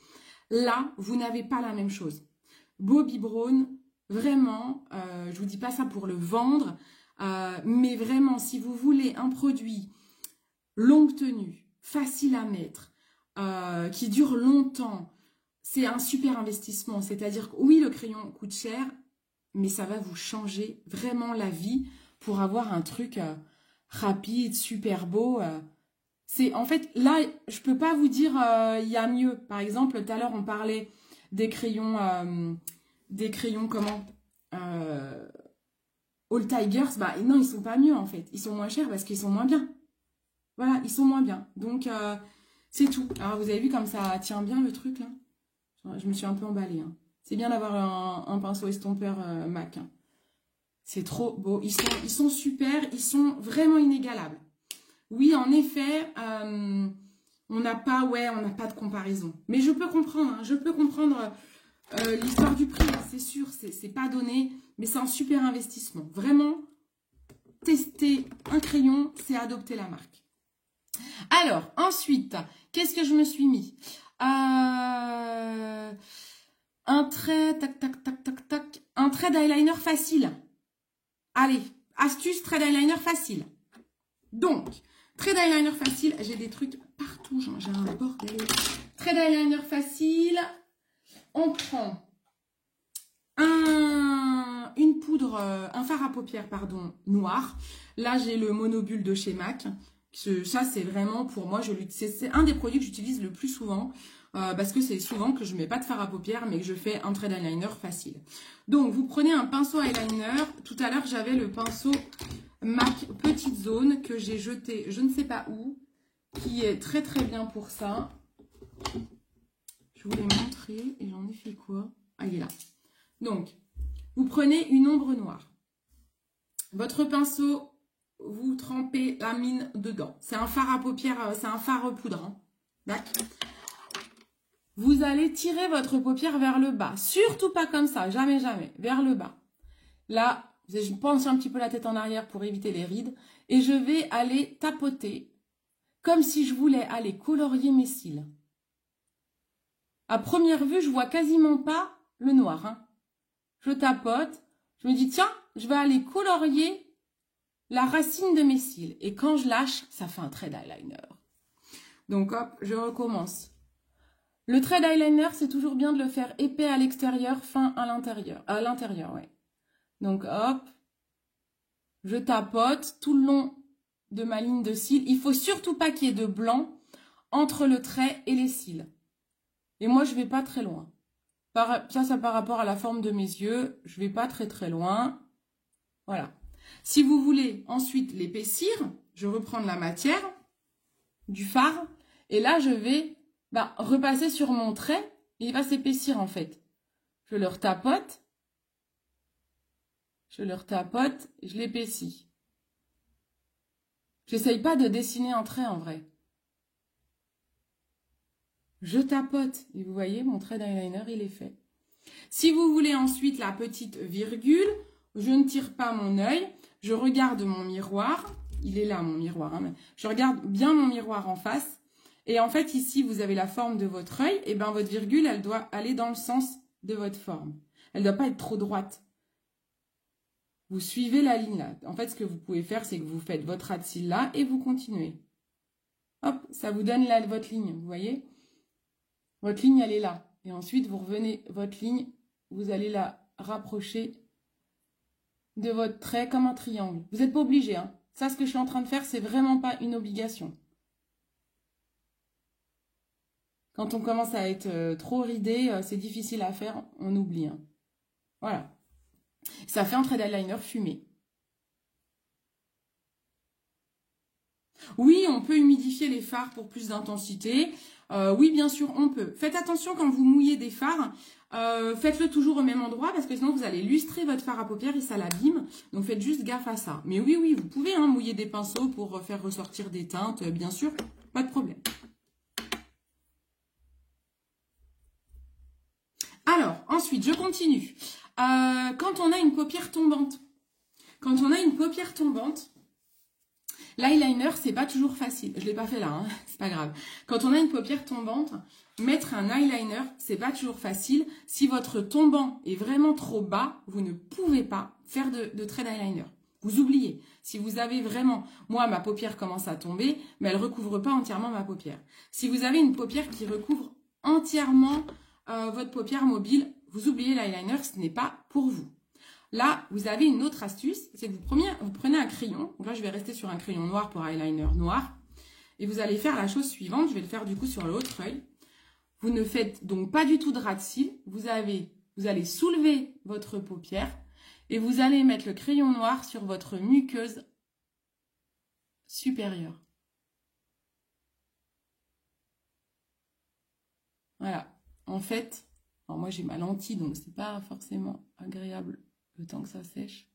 Là, vous n'avez pas la même chose. Bobbi Brown, vraiment, je ne vous dis pas ça pour le vendre, mais vraiment, si vous voulez un produit longue tenue, facile à mettre, qui dure longtemps, c'est un super investissement. C'est-à-dire que oui, le crayon coûte cher, mais ça va vous changer vraiment la vie pour avoir un truc rapide, super beau. En fait, là, je peux pas vous dire il y a mieux. Par exemple, tout à l'heure, on parlait des crayons comment All Tigers. Bah non, ils sont pas mieux en fait. Ils sont moins chers parce qu'ils sont moins bien. Voilà, ils sont moins bien. Donc, c'est tout. Alors, vous avez vu comme ça tient bien le truc là. Je me suis un peu emballée, hein. C'est bien d'avoir un pinceau estompeur MAC, hein. C'est trop beau. Ils sont super. Ils sont vraiment inégalables. Oui, en effet, on n'a pas de comparaison. Mais je peux comprendre, hein, je peux comprendre l'histoire du prix, c'est sûr, c'est pas donné, mais c'est un super investissement. Vraiment, tester un crayon, c'est adopter la marque. Alors, ensuite, qu'est-ce que je me suis mis? Un trait, tac, tac, tac, tac, tac, un trait d'eyeliner facile. Allez, astuce, trait d'eyeliner facile. Donc, trait d'eyeliner facile, j'ai des trucs partout, j'ai un bordel. Trait d'eyeliner facile, on prend une poudre, un fard à paupières, pardon, noir. Là, j'ai le monobule de chez MAC. Ça, c'est vraiment pour moi, c'est un des produits que j'utilise le plus souvent. Parce que c'est souvent que je ne mets pas de fard à paupières, mais que je fais un trait d'eyeliner facile. Donc, vous prenez un pinceau eyeliner. Tout à l'heure, j'avais le pinceau MAC Petite Zone que j'ai jeté je ne sais pas où, qui est très très bien pour ça. Je vous l'ai montré et j'en ai fait quoi? Ah, il est là. Donc, vous prenez une ombre noire. Votre pinceau, vous trempez la mine dedans. C'est un fard à paupières, c'est un fard poudre. Hein. D'accord. Vous allez tirer votre paupière vers le bas. Surtout pas comme ça, jamais, jamais. Vers le bas. Là, je penche un petit peu la tête en arrière pour éviter les rides. Et je vais aller tapoter comme si je voulais aller colorier mes cils. À première vue, je vois quasiment pas le noir. Hein. Je tapote. Je me dis, tiens, je vais aller colorier la racine de mes cils. Et quand je lâche, ça fait un trait d'eyeliner. Donc, hop, je recommence. Le trait d'eyeliner, c'est toujours bien de le faire épais à l'extérieur, fin à l'intérieur. À l'intérieur, ouais. Donc, hop, je tapote tout le long de ma ligne de cils. Il faut surtout pas qu'il y ait de blanc entre le trait et les cils. Et moi, je vais pas très loin. Ça par rapport à la forme de mes yeux, je vais pas très très loin. Voilà. Si vous voulez ensuite l'épaissir, je reprends de la matière, du fard, et là, je vais repasser sur mon trait, et il va s'épaissir en fait. Je le retapote, je l'épaissis. J'essaye pas de dessiner un trait en vrai. Je tapote, et vous voyez, mon trait d'eyeliner, il est fait. Si vous voulez ensuite la petite virgule, je ne tire pas mon œil, je regarde mon miroir, il est là mon miroir, hein, mais je regarde bien mon miroir en face, et en fait ici vous avez la forme de votre œil, et bien votre virgule elle doit aller dans le sens de votre forme. Elle ne doit pas être trop droite. Vous suivez la ligne là. En fait ce que vous pouvez faire c'est que vous faites votre ras de cils là et vous continuez. Hop, ça vous donne là votre ligne, vous voyez? Votre ligne elle est là. Et ensuite vous revenez votre ligne, vous allez la rapprocher de votre trait comme un triangle. Vous n'êtes pas obligé, hein. Ça, ce que je suis en train de faire, c'est vraiment pas une obligation. Quand on commence à être trop ridé, c'est difficile à faire, on oublie. Hein. Voilà. Ça fait un trait d'eyeliner fumé. Oui, on peut humidifier les fards pour plus d'intensité. Oui, bien sûr, on peut. Faites attention quand vous mouillez des fards. Faites-le toujours au même endroit parce que sinon vous allez lustrer votre fard à paupières et ça l'abîme. Donc faites juste gaffe à ça. Mais oui, oui, vous pouvez mouiller des pinceaux pour faire ressortir des teintes, bien sûr, pas de problème. Alors, ensuite, je continue. Quand on a une paupière tombante, l'eyeliner, c'est pas toujours facile. Je l'ai pas fait là, hein, c'est pas grave. Quand on a une paupière tombante, mettre un eyeliner, c'est pas toujours facile. Si votre tombant est vraiment trop bas, vous ne pouvez pas faire de trait d'eyeliner. Vous oubliez. Si vous avez vraiment... Moi, ma paupière commence à tomber, mais elle recouvre pas entièrement ma paupière. Si vous avez une paupière qui recouvre entièrement votre paupière mobile, vous oubliez l'eyeliner, ce n'est pas pour vous. Là, vous avez une autre astuce, c'est que vous prenez un crayon. Donc là, je vais rester sur un crayon noir pour eyeliner noir. Et vous allez faire la chose suivante. Je vais le faire du coup sur l'autre œil. Vous ne faites donc pas du tout de ras de cils. Vous allez soulever votre paupière et vous allez mettre le crayon noir sur votre muqueuse supérieure. Voilà. En fait, alors moi j'ai ma lentille, donc c'est pas forcément agréable le temps que ça sèche.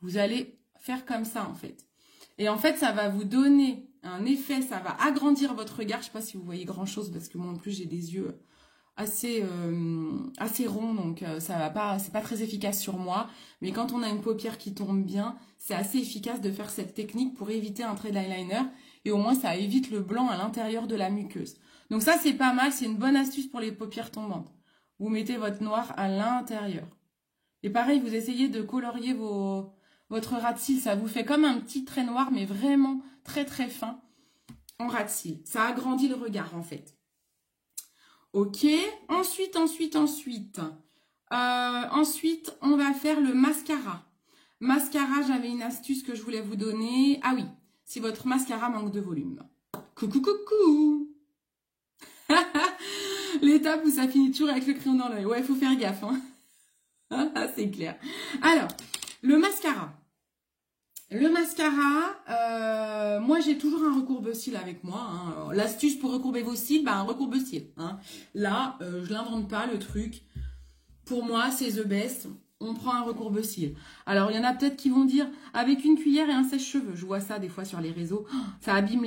Vous allez faire comme ça en fait. Et en fait, ça va vous donner un effet, ça va agrandir votre regard. Je sais pas si vous voyez grand chose parce que moi en plus j'ai des yeux assez ronds, donc ça va pas, c'est pas très efficace sur moi. Mais quand on a une paupière qui tombe bien, c'est assez efficace de faire cette technique pour éviter un trait d'eyeliner. Et au moins ça évite le blanc à l'intérieur de la muqueuse. Donc ça c'est pas mal, c'est une bonne astuce pour les paupières tombantes. Vous mettez votre noir à l'intérieur. Et pareil, vous essayez de colorier votre ras de cils. Ça vous fait comme un petit trait noir, mais vraiment très très fin en ras de cils. Ça agrandit le regard en fait. Ok, ensuite, on va faire le mascara. Mascara, j'avais une astuce que je voulais vous donner. Ah oui, si votre mascara manque de volume. Coucou, coucou. L'étape où ça finit toujours avec le crayon dans l'œil. Ouais, il faut faire gaffe. Hein. C'est clair. Alors, le mascara. Moi j'ai toujours un recourbe-cils avec moi. Hein. L'astuce pour recourber vos cils, un recourbe-cils. Hein. Là, je l'invente pas le truc. Pour moi, c'est the best. On prend un recourbe-cils. Alors, il y en a peut-être qui vont dire avec une cuillère et un sèche-cheveux. Je vois ça des fois sur les réseaux. Ça abîme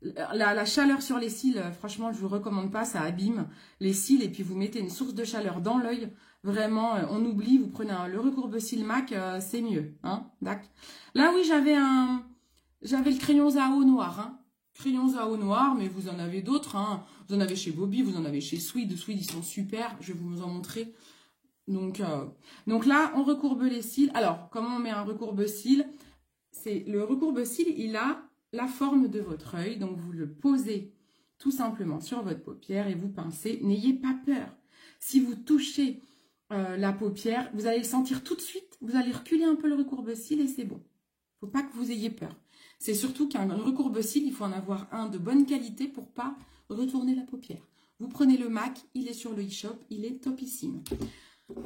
la chaleur sur les cils. Franchement, je vous recommande pas. Ça abîme les cils. Et puis, vous mettez une source de chaleur dans l'œil. Vraiment, on oublie. Vous prenez le recourbe-cils MAC. C'est mieux. Hein, d'accord. Là, oui, j'avais le crayon Zao noir. Hein. Crayon Zao noir, mais vous en avez d'autres. Hein. Vous en avez chez Bobby, vous en avez chez Swede. Swede, ils sont super. Je vais vous en montrer. Donc là, on recourbe les cils. Alors, comment on met un recourbe-cils? C'est le recourbe-cils, il a la forme de votre œil. Donc, vous le posez tout simplement sur votre paupière et vous pincez. N'ayez pas peur. Si vous touchez la paupière, vous allez le sentir tout de suite. Vous allez reculer un peu le recourbe-cils et c'est bon. Il ne faut pas que vous ayez peur. C'est surtout qu'un recourbe-cils, il faut en avoir un de bonne qualité pour ne pas retourner la paupière. Vous prenez le MAC, il est sur le e-shop, il est topissime.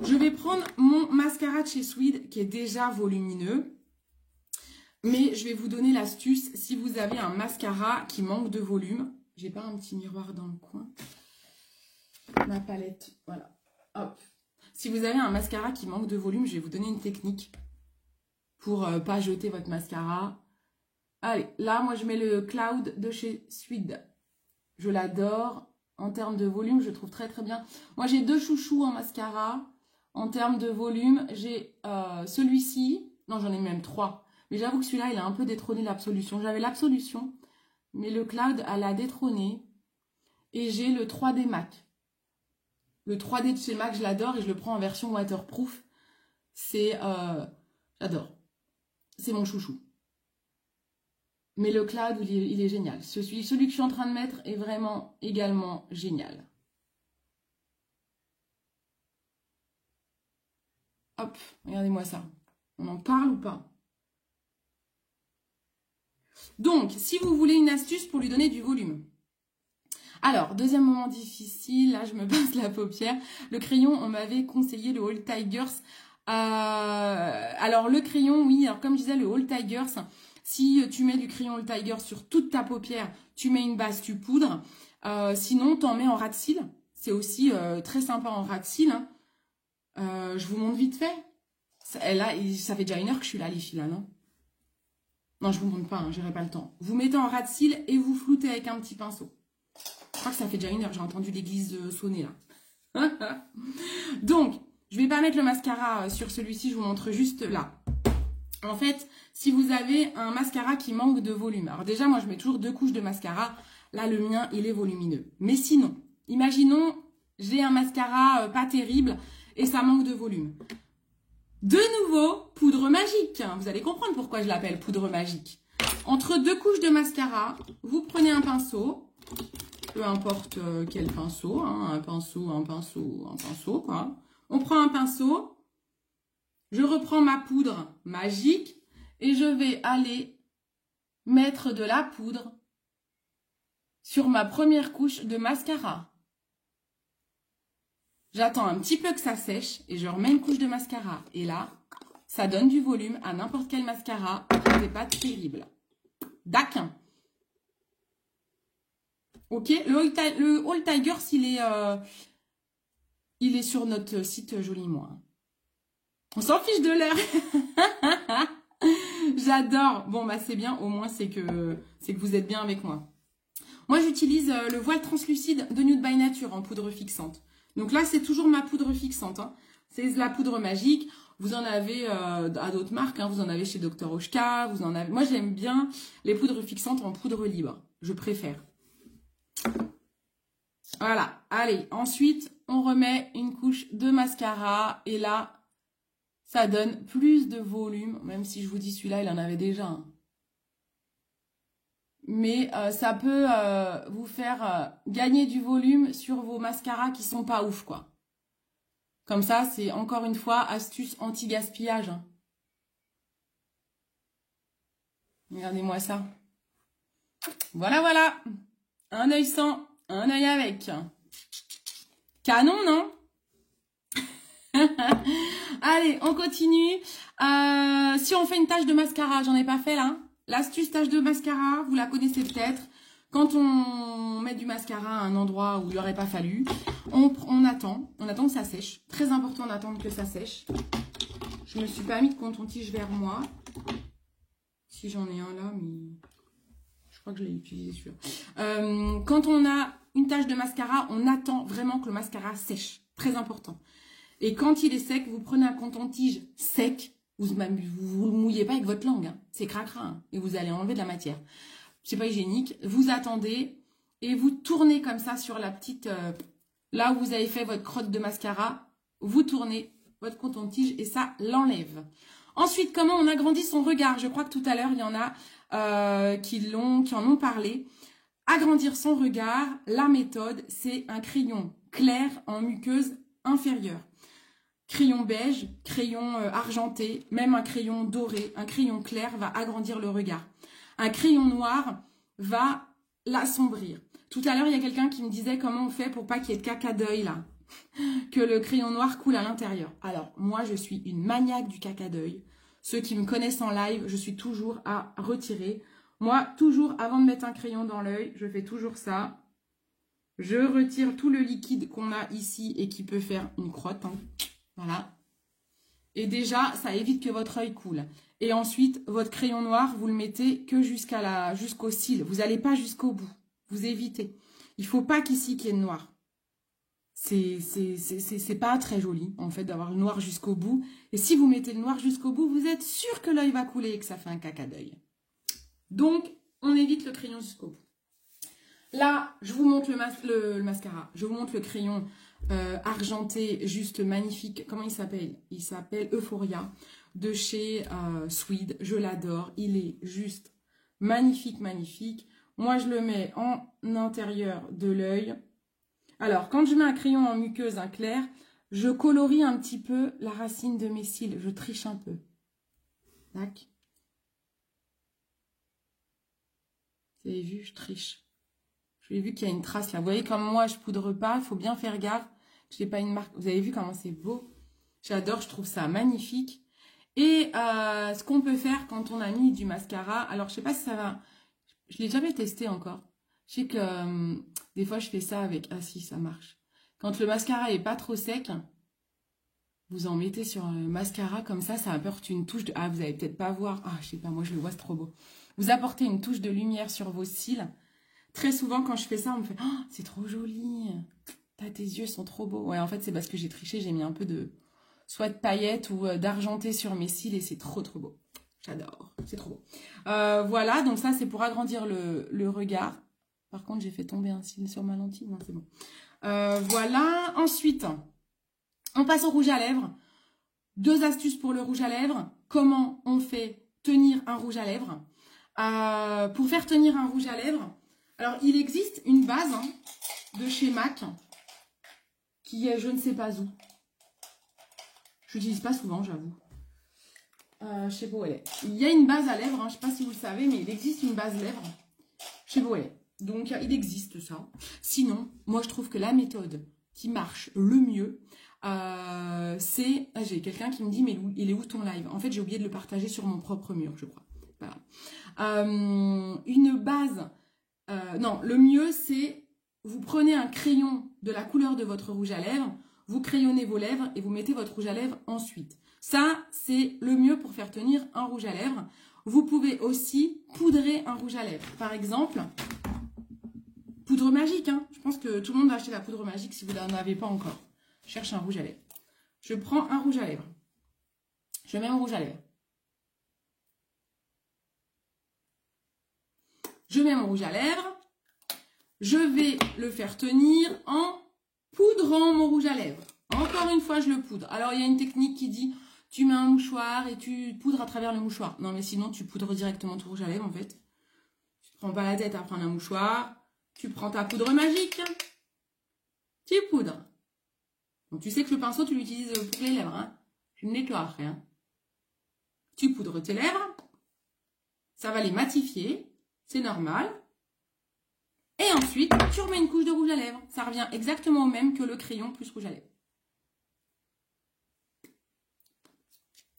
Je vais prendre mon mascara de chez Swede qui est déjà volumineux. Mais je vais vous donner l'astuce si vous avez un mascara qui manque de volume. J'ai pas un petit miroir dans le coin. Ma palette, voilà. Hop. Si vous avez un mascara qui manque de volume, je vais vous donner une technique pour pas jeter votre mascara. Allez, là, moi, je mets le Cloud de chez Swede. Je l'adore. En termes de volume, je trouve très, très bien. Moi, j'ai deux chouchous en mascara. En termes de volume, j'ai celui-ci. Non, j'en ai même trois. Mais j'avoue que celui-là, il a un peu détrôné l'Absolution. J'avais l'Absolution, mais le Cloud, elle a détrôné. Et j'ai le 3D MAC. Le 3D de chez MAC, je l'adore et je le prends en version waterproof. C'est... j'adore. C'est mon chouchou. Mais le Cloud, il est génial. Celui que je suis en train de mettre est vraiment également génial. Hop, regardez-moi ça. On en parle ou pas? Donc, si vous voulez une astuce pour lui donner du volume. Alors, deuxième moment difficile, là je me pince la paupière. Le crayon, on m'avait conseillé le All Tigers. Alors le crayon, oui, alors comme je disais, le All Tigers, si tu mets du crayon All Tigers sur toute ta paupière, tu mets une base, tu poudres. Sinon, tu en mets en ras de cils. C'est aussi très sympa en ras de cils. Hein. Je vous montre vite fait. Là, ça fait déjà 1 heure que je suis là, les filles, là, non? Non, je vous montre pas, hein, j'aurai pas le temps. Vous mettez en ras de cils et vous floutez avec un petit pinceau. Je crois que ça fait déjà 1 heure, j'ai entendu l'église sonner, là. Donc, je vais pas mettre le mascara sur celui-ci, je vous montre juste là. En fait, si vous avez un mascara qui manque de volume, alors déjà, moi, je mets toujours 2 couches de mascara. Là, le mien, il est volumineux. Mais sinon, imaginons, j'ai un mascara pas terrible et ça manque de volume. De nouveau, poudre magique. Vous allez comprendre pourquoi je l'appelle poudre magique. Entre 2 couches de mascara, vous prenez un pinceau, peu importe quel pinceau, hein, un pinceau, quoi. On prend un pinceau, je reprends ma poudre magique et je vais aller mettre de la poudre sur ma première couche de mascara. J'attends un petit peu que ça sèche et je remets une couche de mascara. Et là, ça donne du volume à n'importe quel mascara. C'est pas terrible. Dac. Ok, le All Tigers, il est sur notre site Joli-moi. On s'en fiche de l'heure. J'adore. Bon, bah c'est bien. Au moins, c'est que vous êtes bien avec moi. Moi, j'utilise le voile translucide de Nude by Nature en poudre fixante. Donc là, c'est toujours ma poudre fixante. Hein. C'est la poudre magique. Vous en avez à d'autres marques. Hein. Vous en avez chez Dr. Oshka. Vous en avez... Moi, j'aime bien les poudres fixantes en poudre libre. Je préfère. Voilà. Allez, ensuite, on remet une couche de mascara. Et là, ça donne plus de volume. Même si je vous dis, celui-là, il en avait déjà un. Mais ça peut vous faire gagner du volume sur vos mascaras qui sont pas ouf, quoi. Comme ça, c'est encore une fois astuce anti-gaspillage. Hein. Regardez-moi ça. Voilà, voilà. Un œil sans, un œil avec. Canon, non? Allez, on continue. Si on fait une tache de mascara, j'en ai pas fait là. L'astuce tache de mascara, vous la connaissez peut-être. Quand on met du mascara à un endroit où il n'aurait pas fallu, on attend que ça sèche. Très important d'attendre que ça sèche. Je me suis pas mis de coton-tige vers moi. Si j'en ai un là, mais je crois que je l'ai utilisé celui-là. Quand on a une tache de mascara, on attend vraiment que le mascara sèche. Très important. Et quand il est sec, vous prenez un coton-tige sec. Vous le mouillez pas avec votre langue. Hein. C'est cracra. Hein, et vous allez enlever de la matière. C'est pas hygiénique. Vous attendez et vous tournez comme ça sur la petite... là où vous avez fait votre crotte de mascara, vous tournez votre coton-tige et ça l'enlève. Ensuite, comment on agrandit son regard? Je crois que tout à l'heure, il y en a qui en ont parlé. Agrandir son regard, la méthode, c'est un crayon clair en muqueuse inférieure. Crayon beige, crayon argenté, même un crayon doré, un crayon clair va agrandir le regard. Un crayon noir va l'assombrir. Tout à l'heure, il y a quelqu'un qui me disait comment on fait pour pas qu'il y ait de caca d'œil là. Que le crayon noir coule à l'intérieur. Alors, moi, je suis une maniaque du caca d'œil. Ceux qui me connaissent en live, je suis toujours à retirer. Moi, toujours, avant de mettre un crayon dans l'œil, je fais toujours ça. Je retire tout le liquide qu'on a ici et qui peut faire une crotte. Hein. Voilà. Et déjà, ça évite que votre œil coule. Et ensuite, votre crayon noir, vous le mettez que jusqu'au cil. Vous n'allez pas jusqu'au bout. Vous évitez. Il ne faut pas qu'ici qu'il y ait de noir. C'est pas très joli, en fait, d'avoir le noir jusqu'au bout. Et si vous mettez le noir jusqu'au bout, vous êtes sûr que l'œil va couler et que ça fait un caca d'œil. Donc, on évite le crayon jusqu'au bout. Là, je vous montre le mascara. Je vous montre le crayon argenté, juste magnifique. Comment il s'appelle? Il s'appelle Euphoria, de chez Swede. Je l'adore. Il est juste magnifique, magnifique. Moi, je le mets en intérieur de l'œil. Alors, quand je mets un crayon en muqueuse, un clair, je colorie un petit peu la racine de mes cils. Je triche un peu. Tac. Vous avez vu, je triche. J'ai vu qu'il y a une trace là. Vous voyez, comme moi, je poudre pas. Il faut bien faire gaffe. Je n'ai pas une marque. Vous avez vu comment c'est beau? J'adore, je trouve ça magnifique. Et ce qu'on peut faire quand on a mis du mascara. Alors, je sais pas si ça va... Je l'ai jamais testé encore. Je sais que des fois, je fais ça avec... Ah si, ça marche. Quand le mascara est pas trop sec, vous en mettez sur le mascara comme ça apporte une touche de... Ah, vous allez peut-être pas voir. Ah, je sais pas, moi, je le vois, c'est trop beau. Vous apportez une touche de lumière sur vos cils. Très souvent, quand je fais ça, on me fait « Oh, c'est trop joli. Tes yeux sont trop beaux. » Ouais, en fait, c'est parce que j'ai triché. J'ai mis un peu de... soit de paillettes ou d'argenté sur mes cils et c'est trop, trop beau. J'adore. C'est trop beau. Voilà, donc ça, c'est pour agrandir le regard. Par contre, j'ai fait tomber un cil sur ma lentille. Non, c'est bon. Voilà. Ensuite, on passe au rouge à lèvres. 2 astuces pour le rouge à lèvres. Comment on fait tenir un rouge à lèvres. Pour faire tenir un rouge à lèvres, alors il existe une base de chez MAC qui est je ne sais pas où. Je l'utilise pas souvent, j'avoue. Je sais pas où elle est. Il y a une base à lèvres, je ne sais pas si vous le savez, mais il existe une base lèvres. Je sais pas où elle est. Donc, il existe ça. Sinon, moi, je trouve que la méthode qui marche le mieux, c'est... J'ai quelqu'un qui me dit, mais il est où ton live? En fait, j'ai oublié de le partager sur mon propre mur, je crois. Voilà. Une base... non, le mieux, c'est... Vous prenez un crayon de la couleur de votre rouge à lèvres, vous crayonnez vos lèvres et vous mettez votre rouge à lèvres ensuite. Ça, c'est le mieux pour faire tenir un rouge à lèvres. Vous pouvez aussi poudrer un rouge à lèvres. Par exemple, poudre magique. Hein. Je pense que tout le monde va acheter la poudre magique si vous n'en avez pas encore. Je cherche un rouge à lèvres. Je prends un rouge à lèvres. Je mets mon rouge à lèvres. Je mets mon rouge à lèvres. Je vais le faire tenir en poudrant mon rouge à lèvres. Encore une fois, je le poudre. Alors, il y a une technique qui dit, tu mets un mouchoir et tu poudres à travers le mouchoir. Non, mais sinon, tu poudres directement ton rouge à lèvres, en fait. Tu ne te prends pas la tête à prendre un mouchoir. Tu prends ta poudre magique. Tu poudres. Donc, tu sais que le pinceau, tu l'utilises pour les lèvres. Hein. Tu ne nettoies après. Hein. Tu poudres tes lèvres. Ça va les matifier. C'est normal. Et ensuite, tu remets une couche de rouge à lèvres. Ça revient exactement au même que le crayon plus rouge à lèvres.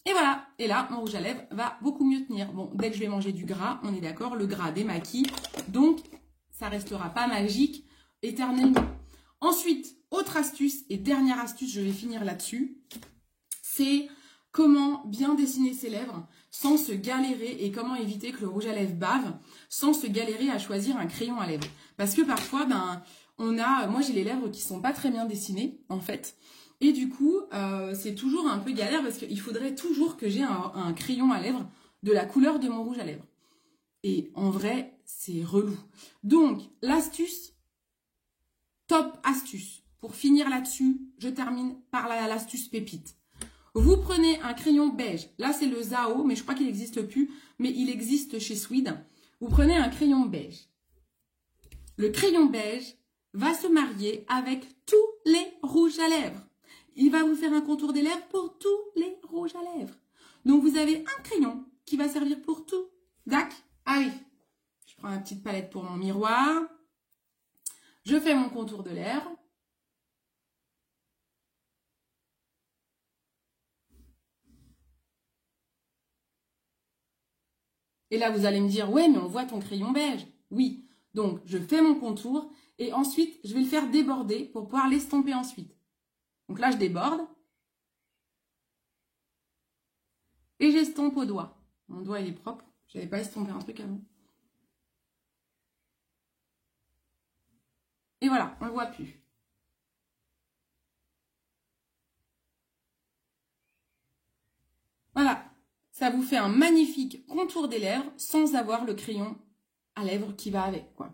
Et voilà. Et là, mon rouge à lèvres va beaucoup mieux tenir. Bon, dès que je vais manger du gras, on est d'accord, le gras démaquille. Donc, ça restera pas magique éternellement. Ensuite, autre astuce et dernière astuce, je vais finir là-dessus, c'est comment bien dessiner ses lèvres sans se galérer et comment éviter que le rouge à lèvres bave sans se galérer à choisir un crayon à lèvres. Parce que parfois, moi j'ai les lèvres qui sont pas très bien dessinées en fait. Et du coup, c'est toujours un peu galère parce qu'il faudrait toujours que j'ai un crayon à lèvres de la couleur de mon rouge à lèvres. Et en vrai, c'est relou. Donc, l'astuce, top astuce. Pour finir là-dessus, je termine par l'astuce pépite. Vous prenez un crayon beige. Là, c'est le Zao, mais je crois qu'il n'existe plus. Mais il existe chez Sweden. Vous prenez un crayon beige. Le crayon beige va se marier avec tous les rouges à lèvres. Il va vous faire un contour des lèvres pour tous les rouges à lèvres. Donc, vous avez un crayon qui va servir pour tout. D'accord? Ah oui. Je prends ma petite palette pour mon miroir. Je fais mon contour de lèvres. Et là, vous allez me dire, ouais, mais on voit ton crayon beige. Oui. Donc, je fais mon contour et ensuite, je vais le faire déborder pour pouvoir l'estomper ensuite. Donc là, je déborde. Et j'estompe au doigt. Mon doigt, il est propre. Je n'avais pas estompé un truc avant. Et voilà, on ne le voit plus. Voilà, ça vous fait un magnifique contour des lèvres sans avoir le crayon à lèvres qui va avec, quoi.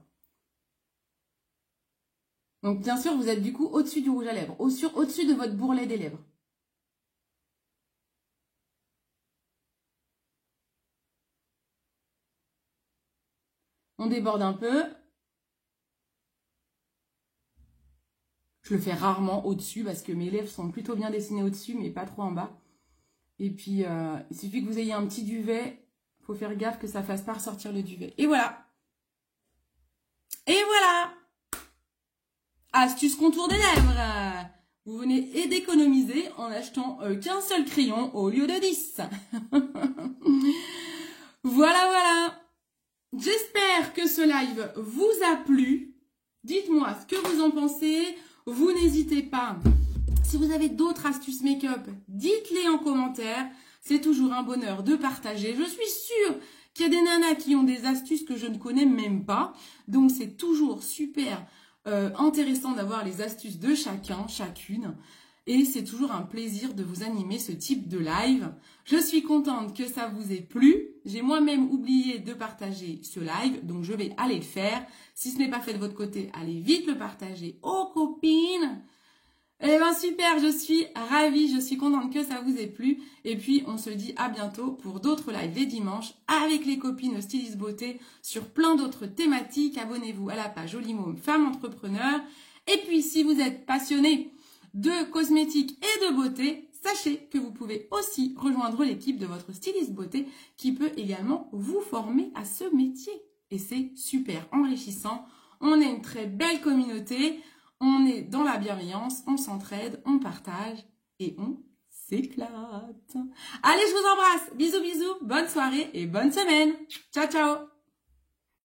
Donc, bien sûr, vous êtes du coup au-dessus du rouge à lèvres, au-dessus de votre bourrelet des lèvres. On déborde un peu. Je le fais rarement au-dessus parce que mes lèvres sont plutôt bien dessinées au-dessus, mais pas trop en bas. Et puis, il suffit que vous ayez un petit duvet. Il faut faire gaffe que ça ne fasse pas ressortir le duvet. Et voilà. Et voilà. Astuce contour des lèvres. Vous venez d'économiser en achetant qu'un seul crayon au lieu de 10. Voilà, voilà. J'espère que ce live vous a plu. Dites-moi ce que vous en pensez. Vous n'hésitez pas. Si vous avez d'autres astuces make-up, dites-les en commentaire. C'est toujours un bonheur de partager. Je suis sûre qu'il y a des nanas qui ont des astuces que je ne connais même pas. Donc, c'est toujours super intéressant d'avoir les astuces de chacun, chacune. Et c'est toujours un plaisir de vous animer ce type de live. Je suis contente que ça vous ait plu. J'ai moi-même oublié de partager ce live, donc je vais aller le faire. Si ce n'est pas fait de votre côté, allez vite le partager aux copines. Eh ben super, je suis ravie, je suis contente que ça vous ait plu. Et puis, on se dit à bientôt pour d'autres lives les dimanches avec les copines stylistes beauté sur plein d'autres thématiques. Abonnez-vous à la page Jolie Môme Femme Entrepreneur. Et puis, si vous êtes passionné de cosmétiques et de beauté, sachez que vous pouvez aussi rejoindre l'équipe de votre styliste beauté qui peut également vous former à ce métier. Et c'est super enrichissant. On est une très belle communauté. On est dans la bienveillance, on s'entraide, on partage et on s'éclate. Allez, je vous embrasse. Bisous, bisous. Bonne soirée et bonne semaine. Ciao, ciao.